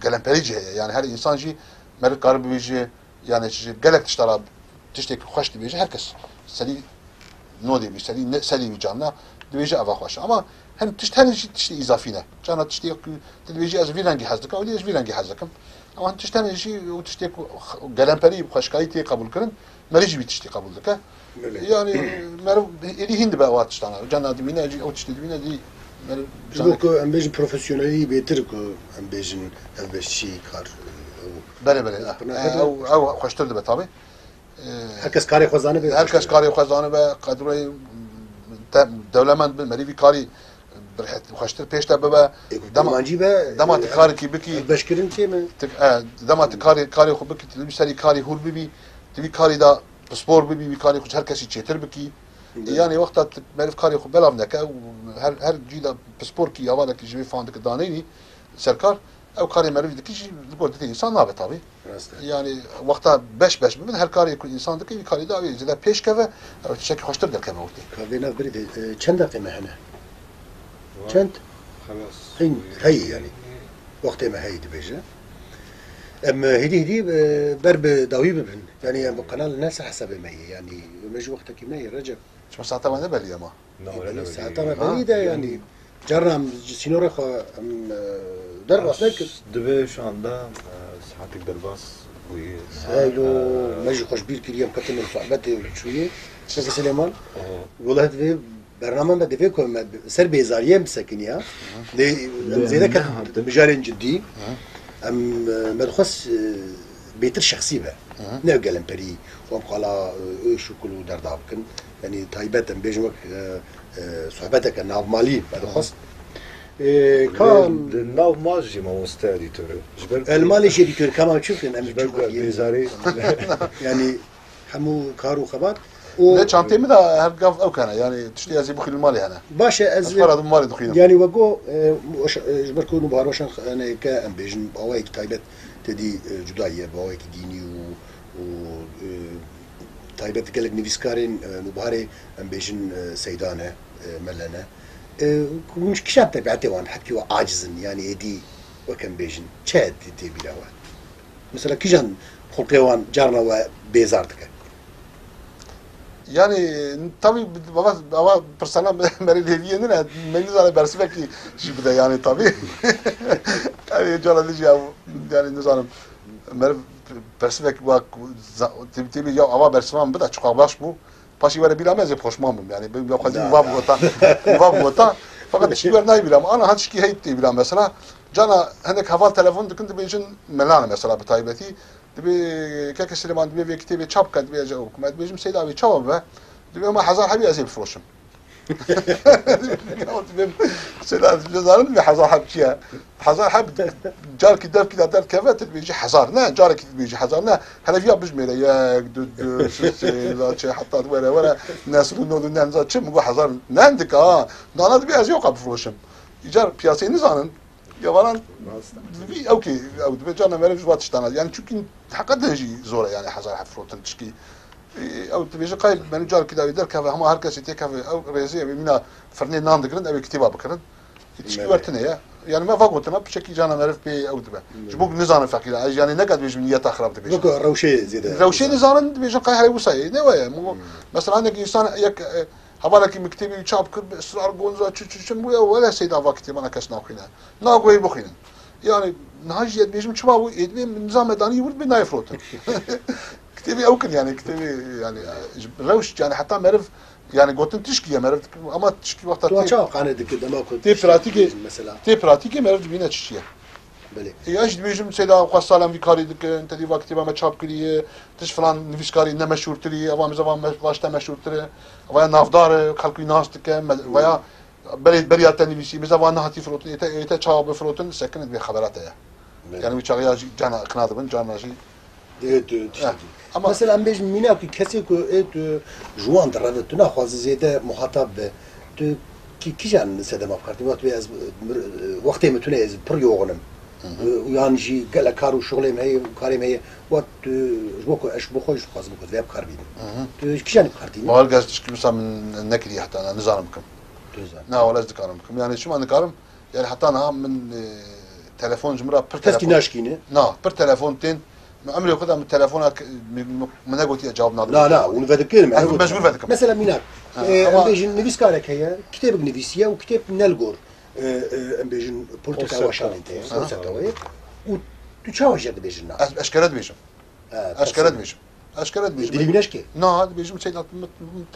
galamperici yani her insan ji merif garbici yani gelek tiştara tişteki hoş diye herkes seni نودي بيسالي سالي وجانا دويجي افا خوش اما هم تشتهني تشتي اضافينا كانت تشتي تلفزيون از فيلانجي حزك او ليش فيلانجي حزكم اما تشتهني شيء وتشتي غلامبري بخشكايتي قبول كرن مريجي بتشتي قبول دك يعني مرو الي هند بقى واتشتانا جانا دينا او تشتي دينا دي جوكو ام بيجي بروفيسيونالي بيتركو ام بيجي ام بيجي كار بله او خوشتر ده طبعا herkes kari khazanı be herkes kari khazanı ve kadroy devlemen merivi kari برحت خوشتر پیش تا ببا دمانجی به دمات کاری کی بکی بشکرین چه من دمات کاری خو بکی تبی سری کاری هول ببی تبی کاری دا سپور ببی کاری خو هر کسی چتر بکی yani وقتا مرف کاری خو بلاو نکه هر جیدا سپور کی حواله کی جوی فاند که دانینی سرکار او کاری مرف دکی گفت انسان نابه طبعا yani وقتا beş ببین هر کاری که انسان دکی کاری دا زیاد پیش که و چکی خوشتر در کم وقتی کاوینا برید چند دقیقه مهنه چند خلاص هي يعني وقت ما هي دبيجه اما هدي برب داوي ببن يعني قناه الناس حسب ما هي يعني مش وقتك ما هي رجب شو ساعه ما نبل ما ساعه ما بعيده يعني جرم سينور درباس نك دبي şu anda saatlik derbas بوي هايلو ماجي خوش بير كريم كتم الصحبات شويه شيخ سليمان والله في برنامج ما دفيكم سر بيزاريه مسكنيا زي كان بجارين جدي ام مدخس بيتر شخصي بقى نرجع لمبري وقال شو كله دردابكن يعني تايبات بيجوك صحبتك الناف مالي مدخس كان الناف ماجي ما مستعدي ترى المالي شيء دكتور كمان تشوف ان بيزاري يعني حمو كارو خبر لا شانتي ماذا هرقف او كان يعني تشتي ازي بخيل المالي انا باشا اسفر هذا المالي دخيل يعني وقو جبركو مباروشان انا كان بيجن باويك تايبت تدي جدايه باويك ديني و تايبت قالك نيفيسكارين مباري ام بيجن سيدانه ملنا مش كشاب تبعتي وان حكي عاجزن يعني دي وكان بيجن تشاد تي بلاوه مثلا كيجان خلقيوان جارنا وبيزارتك يعني طبي بابا برسانا مريض هديه ننا مني على برسبكي شو بده يعني طبي يعني جالا ديجي يعني نظام مر برسبك واك تبي جو اوا برسمان بده çok baş bu paşi vere bilemez hoşman bu yani ben khazin vab vota fakat işi ver nay bilam ana haç ki heyt bilam mesela cana henek haval telefon dikindi bejin melana mesela bu taybeti دبي كاك سليمان دبي كتابي تشابكا دبي جا حكومه دبي جم سيد ابي تشابه دبي ما حزار حبي ازي الفروشم دبي سيد الجزائر دبي حزار حب شيء حزار حب جارك دار كذا دار كفات دبي يجي حزارنا جارك دبي يجي حزارنا هلا فيها بجميله يا دود لا شيء حتى ولا الناس نودو نانزا تشم مو حزار ناندك انا دبي ازي وقف فروشم يجار بياسي نزانن يوالان دبي اوكي او دبي جانا مريج واتشتانا يعني çünkü hakikaten zor yani hazar hafrotan تشكي او دبي قايل من جار كذا يدير كافي هم هركس يتكافي او ريزي منا فرني ناندكرن ابي كتابه بكرن تشكي ورتنا يا يعني ما فاقوتنا بشكل جانا مرف بي او دبي جبوك نزان فكيل يعني نقد بيج من يتخرب دبي بكو روشي زيد روشي نزان دبي قايل هاي وصاي نوايا مثلا عندك انسان يك حوالك مكتبي يشاب كل باصرار جونزا تشم ولا سيد وقتي ما كاش ناقينا ناقوي بخين يعني نهاج يد بيجم شباب يدبي نظام مدني يولد بناي فروت كتبي اوكن يعني كتبي يعني روش يعني حتى مرف يعني قلت تشكي مرف اما تشكي وقت تو شاق انا كده ما كنت تي براتيكي مثلا تي براتيكي مرف بينا تشكي بله ايش بيجم سيدا قصالم فيكاري دك انت دي وقت ما تشاب كلي تش فلان نفيسكاري نمشور تري اوام زمان باشتا مشهور تري ويا نافدار خلقي ناس دك ويا بريات تنفيسي مثلا هاتي فروت ايتا تشاب فروتن سكنت بخبراته يعني ويشاغيا جانا قنادبن جانا شي مثلا بيج مينا كي كو ات جوان درد تو ناخذ زياده مخاطب تو كي جان سدا ما فكرت وقت بيز وقت متونه از بريوغنم يعني جي قال كارو شغلي هي وكاريم هي وقت جبوكو اش بخوش خاص بكو ذاب كاربين تو كي جان فكرتي ما قالش تشكي مثلا من النكري حتى انا نزارمكم لا ولا ذكرمكم يعني شو ما نكرم يعني حتى انا من تليفون جمره بر تليفون ناشكينه نا بر تليفون تين ما عمري خدها من تليفونك من قلت جاوب ناظر لا ونفذكر مجبور فذكر مثلا ميناك امبيجن نيفيسكارك هي كتاب نيفيسيا وكتاب نلغور امبيجن بولتيكا واشان انت وساتوي وتشاوج يد بيجن اشكرت بيجم اشكرت بيجم دي بنشكي نا بيجم سيد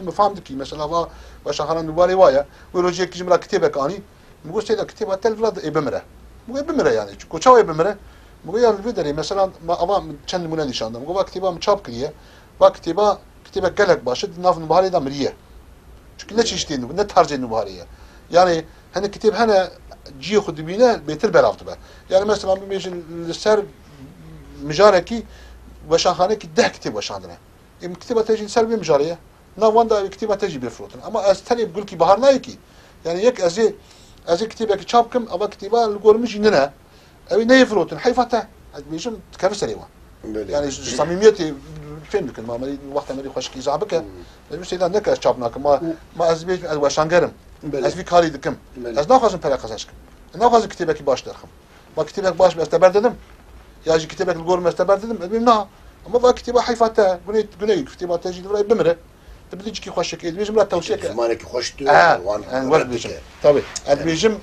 ما فهمتك مثلا واش خلنا نبالي وايا ويروجيك جمله كتابك اني نقول سيد كتابه تلفراد ابمره مو ابمره يعني كوچاو ابمره مو يا الفيدري مثلا ما اما چند مونه نشاندم مو كتابه مچاپ کریه با کتابه گلک باشه ناف نبهاری دا مریه çünkü ne çeşitliğini ne tercih nubahariye yani hani kitap hani ciye khudbine beter belavdı be yani mesela bir mecin ser mijareki başahane ki de kitap başandına kitaba tecil ser bir mijariye na vanda kitaba tecil bir frotun ama az tane gül ki bahar nay ki yani yek az kitaba ki çapkım ama kitaba görmüş inene evi ne frotun hayfata mecin kafir seriwa yani samimiyeti فهمتك ما وقت ما خوش كي زعبك مش سيدا نك شابناك ما ازبيج واشانغرم از في كاري دكم از ناخذن بلا قزاشك ناخذ كتابك باش درخم ما كتابك باش استبرددم ياجي كتابك الجور ما استبرددم بمنا اما با كتابه حيفاته غني كتابه تجي دبر بمره تبديج كي خوشك بيجم لا توشيك زمانك خوشت وان ورد بيجم طبعا بيجم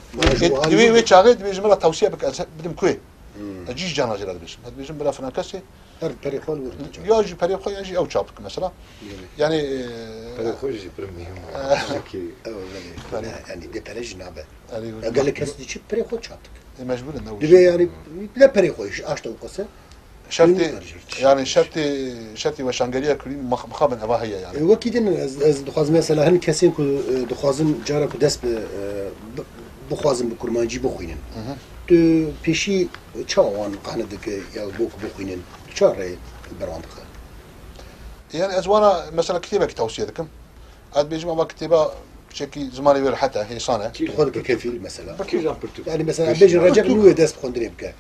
دوي وي تشاغد بيجم لا توشيه بك بدم كوي اجي جانا جراد بيجم بلا فرنكسي بري خال ياجي بري خو ياجي او شابك مثلا يعني بري خو يجي برمي يعني دي بريج نابه قال لك هسه شي بري خو شابك مجبور انه يعني لا بري خو اشتو قصه شرطي يعني شرطي وشانغريا كريم مخابن ابا هي يعني وكيدن از دخواز مثلا هن كسين كو دخوازن جارا كو دس بخوازن بكرمانجي بخوينن تو بيشي تشاوان قاندك يا بوك بخوينن تشاري البرامج يعني ازوانا مثلا كتيبه توصيه لكم عاد بيجمع ما كتيبه بشكل زماني وير حتى هي صانع خذك كفيل مثلا كي يعني مثلا بيجي الرجل نو دس بخوندري بك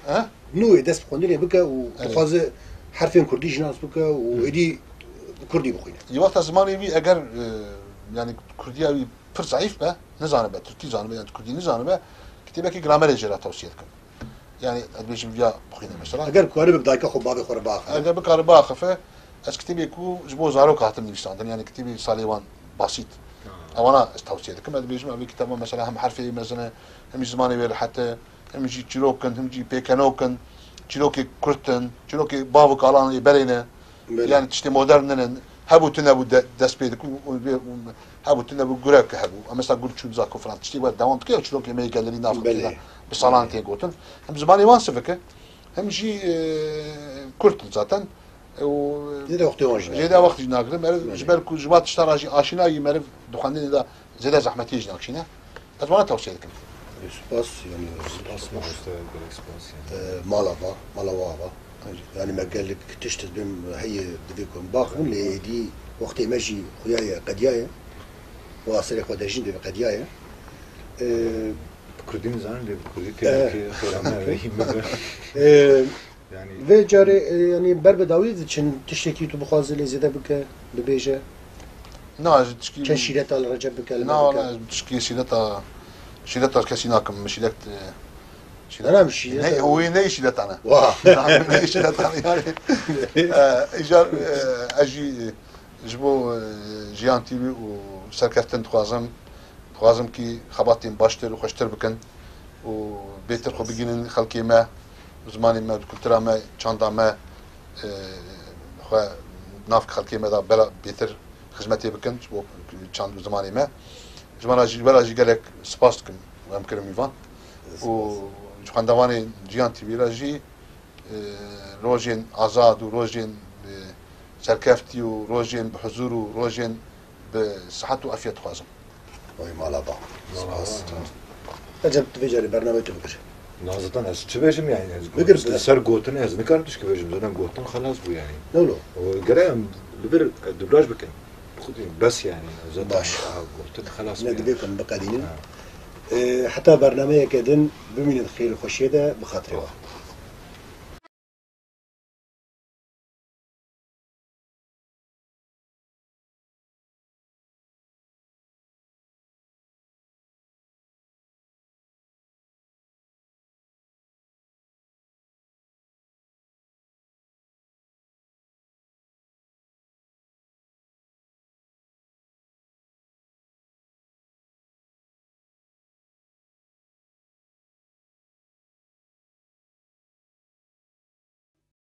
نو دس بخوندري بك وخاز حرفين كردي جناس بك وادي كردي بخوينه يوقت زماني بي اگر يعني كردي پر ضعيف به نزانه به تركي زانه يعني كردي نزانه به كتيبه كي جرامر اجرا توصيه لكم يعني ادبيش فيا بخوينه مثلا اگر كواري بدايك خو بابي خور باخ اگر بكار باخفه اس كتيبه كو جبو زارو كاتم نيشتاندن يعني كتيبه صاليوان بسيط أنا استوصيت كم أدبيش ما بيكتب مثلا هم حرفي مثلا هم زماني وير حتى هم جي تشيروكن هم جي بيكانوكن تشيروكي كرتن تشيروكي بابو كالان يبرينا يعني تشتي مودرن هبو تنبو دس بيدك هبو تنبو جراك هبو مثلا قلت شو بزاكو فرانت تشتي ود دوام كيف تشيروكي مي قال لي نافق بصالان تيجوتن هم زماني وانسفك هم جي كرتن ذاتن زيدا وقت واجنا زيدا وقت جناقر مرف جبالكو جوات اشتراجي آشنا يمرف دخانين دا زيدا زحمتي جناقشينا أتوانا توصية لكم سباس يعني سباس ما أستاذ بالإسباس يعني مالافا يعني ما قال لك تشتت بهم هي دبيكم باخون لدي وقت ماجي خويايا قديايا واصل خو داجين دبي قديايا كردين زان اللي كردي تبكي خير ما يعني في جاري يعني برب داوود چن تشتكي تو بخواز اللي زياده بك ببيجه نا تشكي كان شيلات على رجب بك لا تشكي شيلات كاسيناكم مش شيلات انا مش شيلات هو ني شيلات انا واه ني شيلات يعني اجار اجي جبو جيان تيبي وسركفتن خوازم كي خباتين باشتر وخشتر بكن وبيتر خو بيجين خلقي ما زماني ما كلترا ما چاندا ما خو نافك خلقي ما بلا بيتر خدمتي بكن بو چاند زماني ما زماني قالك سباستكم وامكرم يفان و خاندواني جيان تي بيراجي روجين آزاد وروجين سركفتي وروجين بحضور وروجين بصحة وعافية خوازم وي مالابا سباس اجب تفجر برنامج تبكر نازطان از چه بيجم يعني بقر سر قوتن از نكارتش كي بيجم زدن قوتن خلاص بو يعني لولو وقرايم ببر دبلاج بكن بس يعني زدن قوتن خلاص ندبيكم بقالين حتى برنامج كدن بمن الخير خوشيده بخاطرها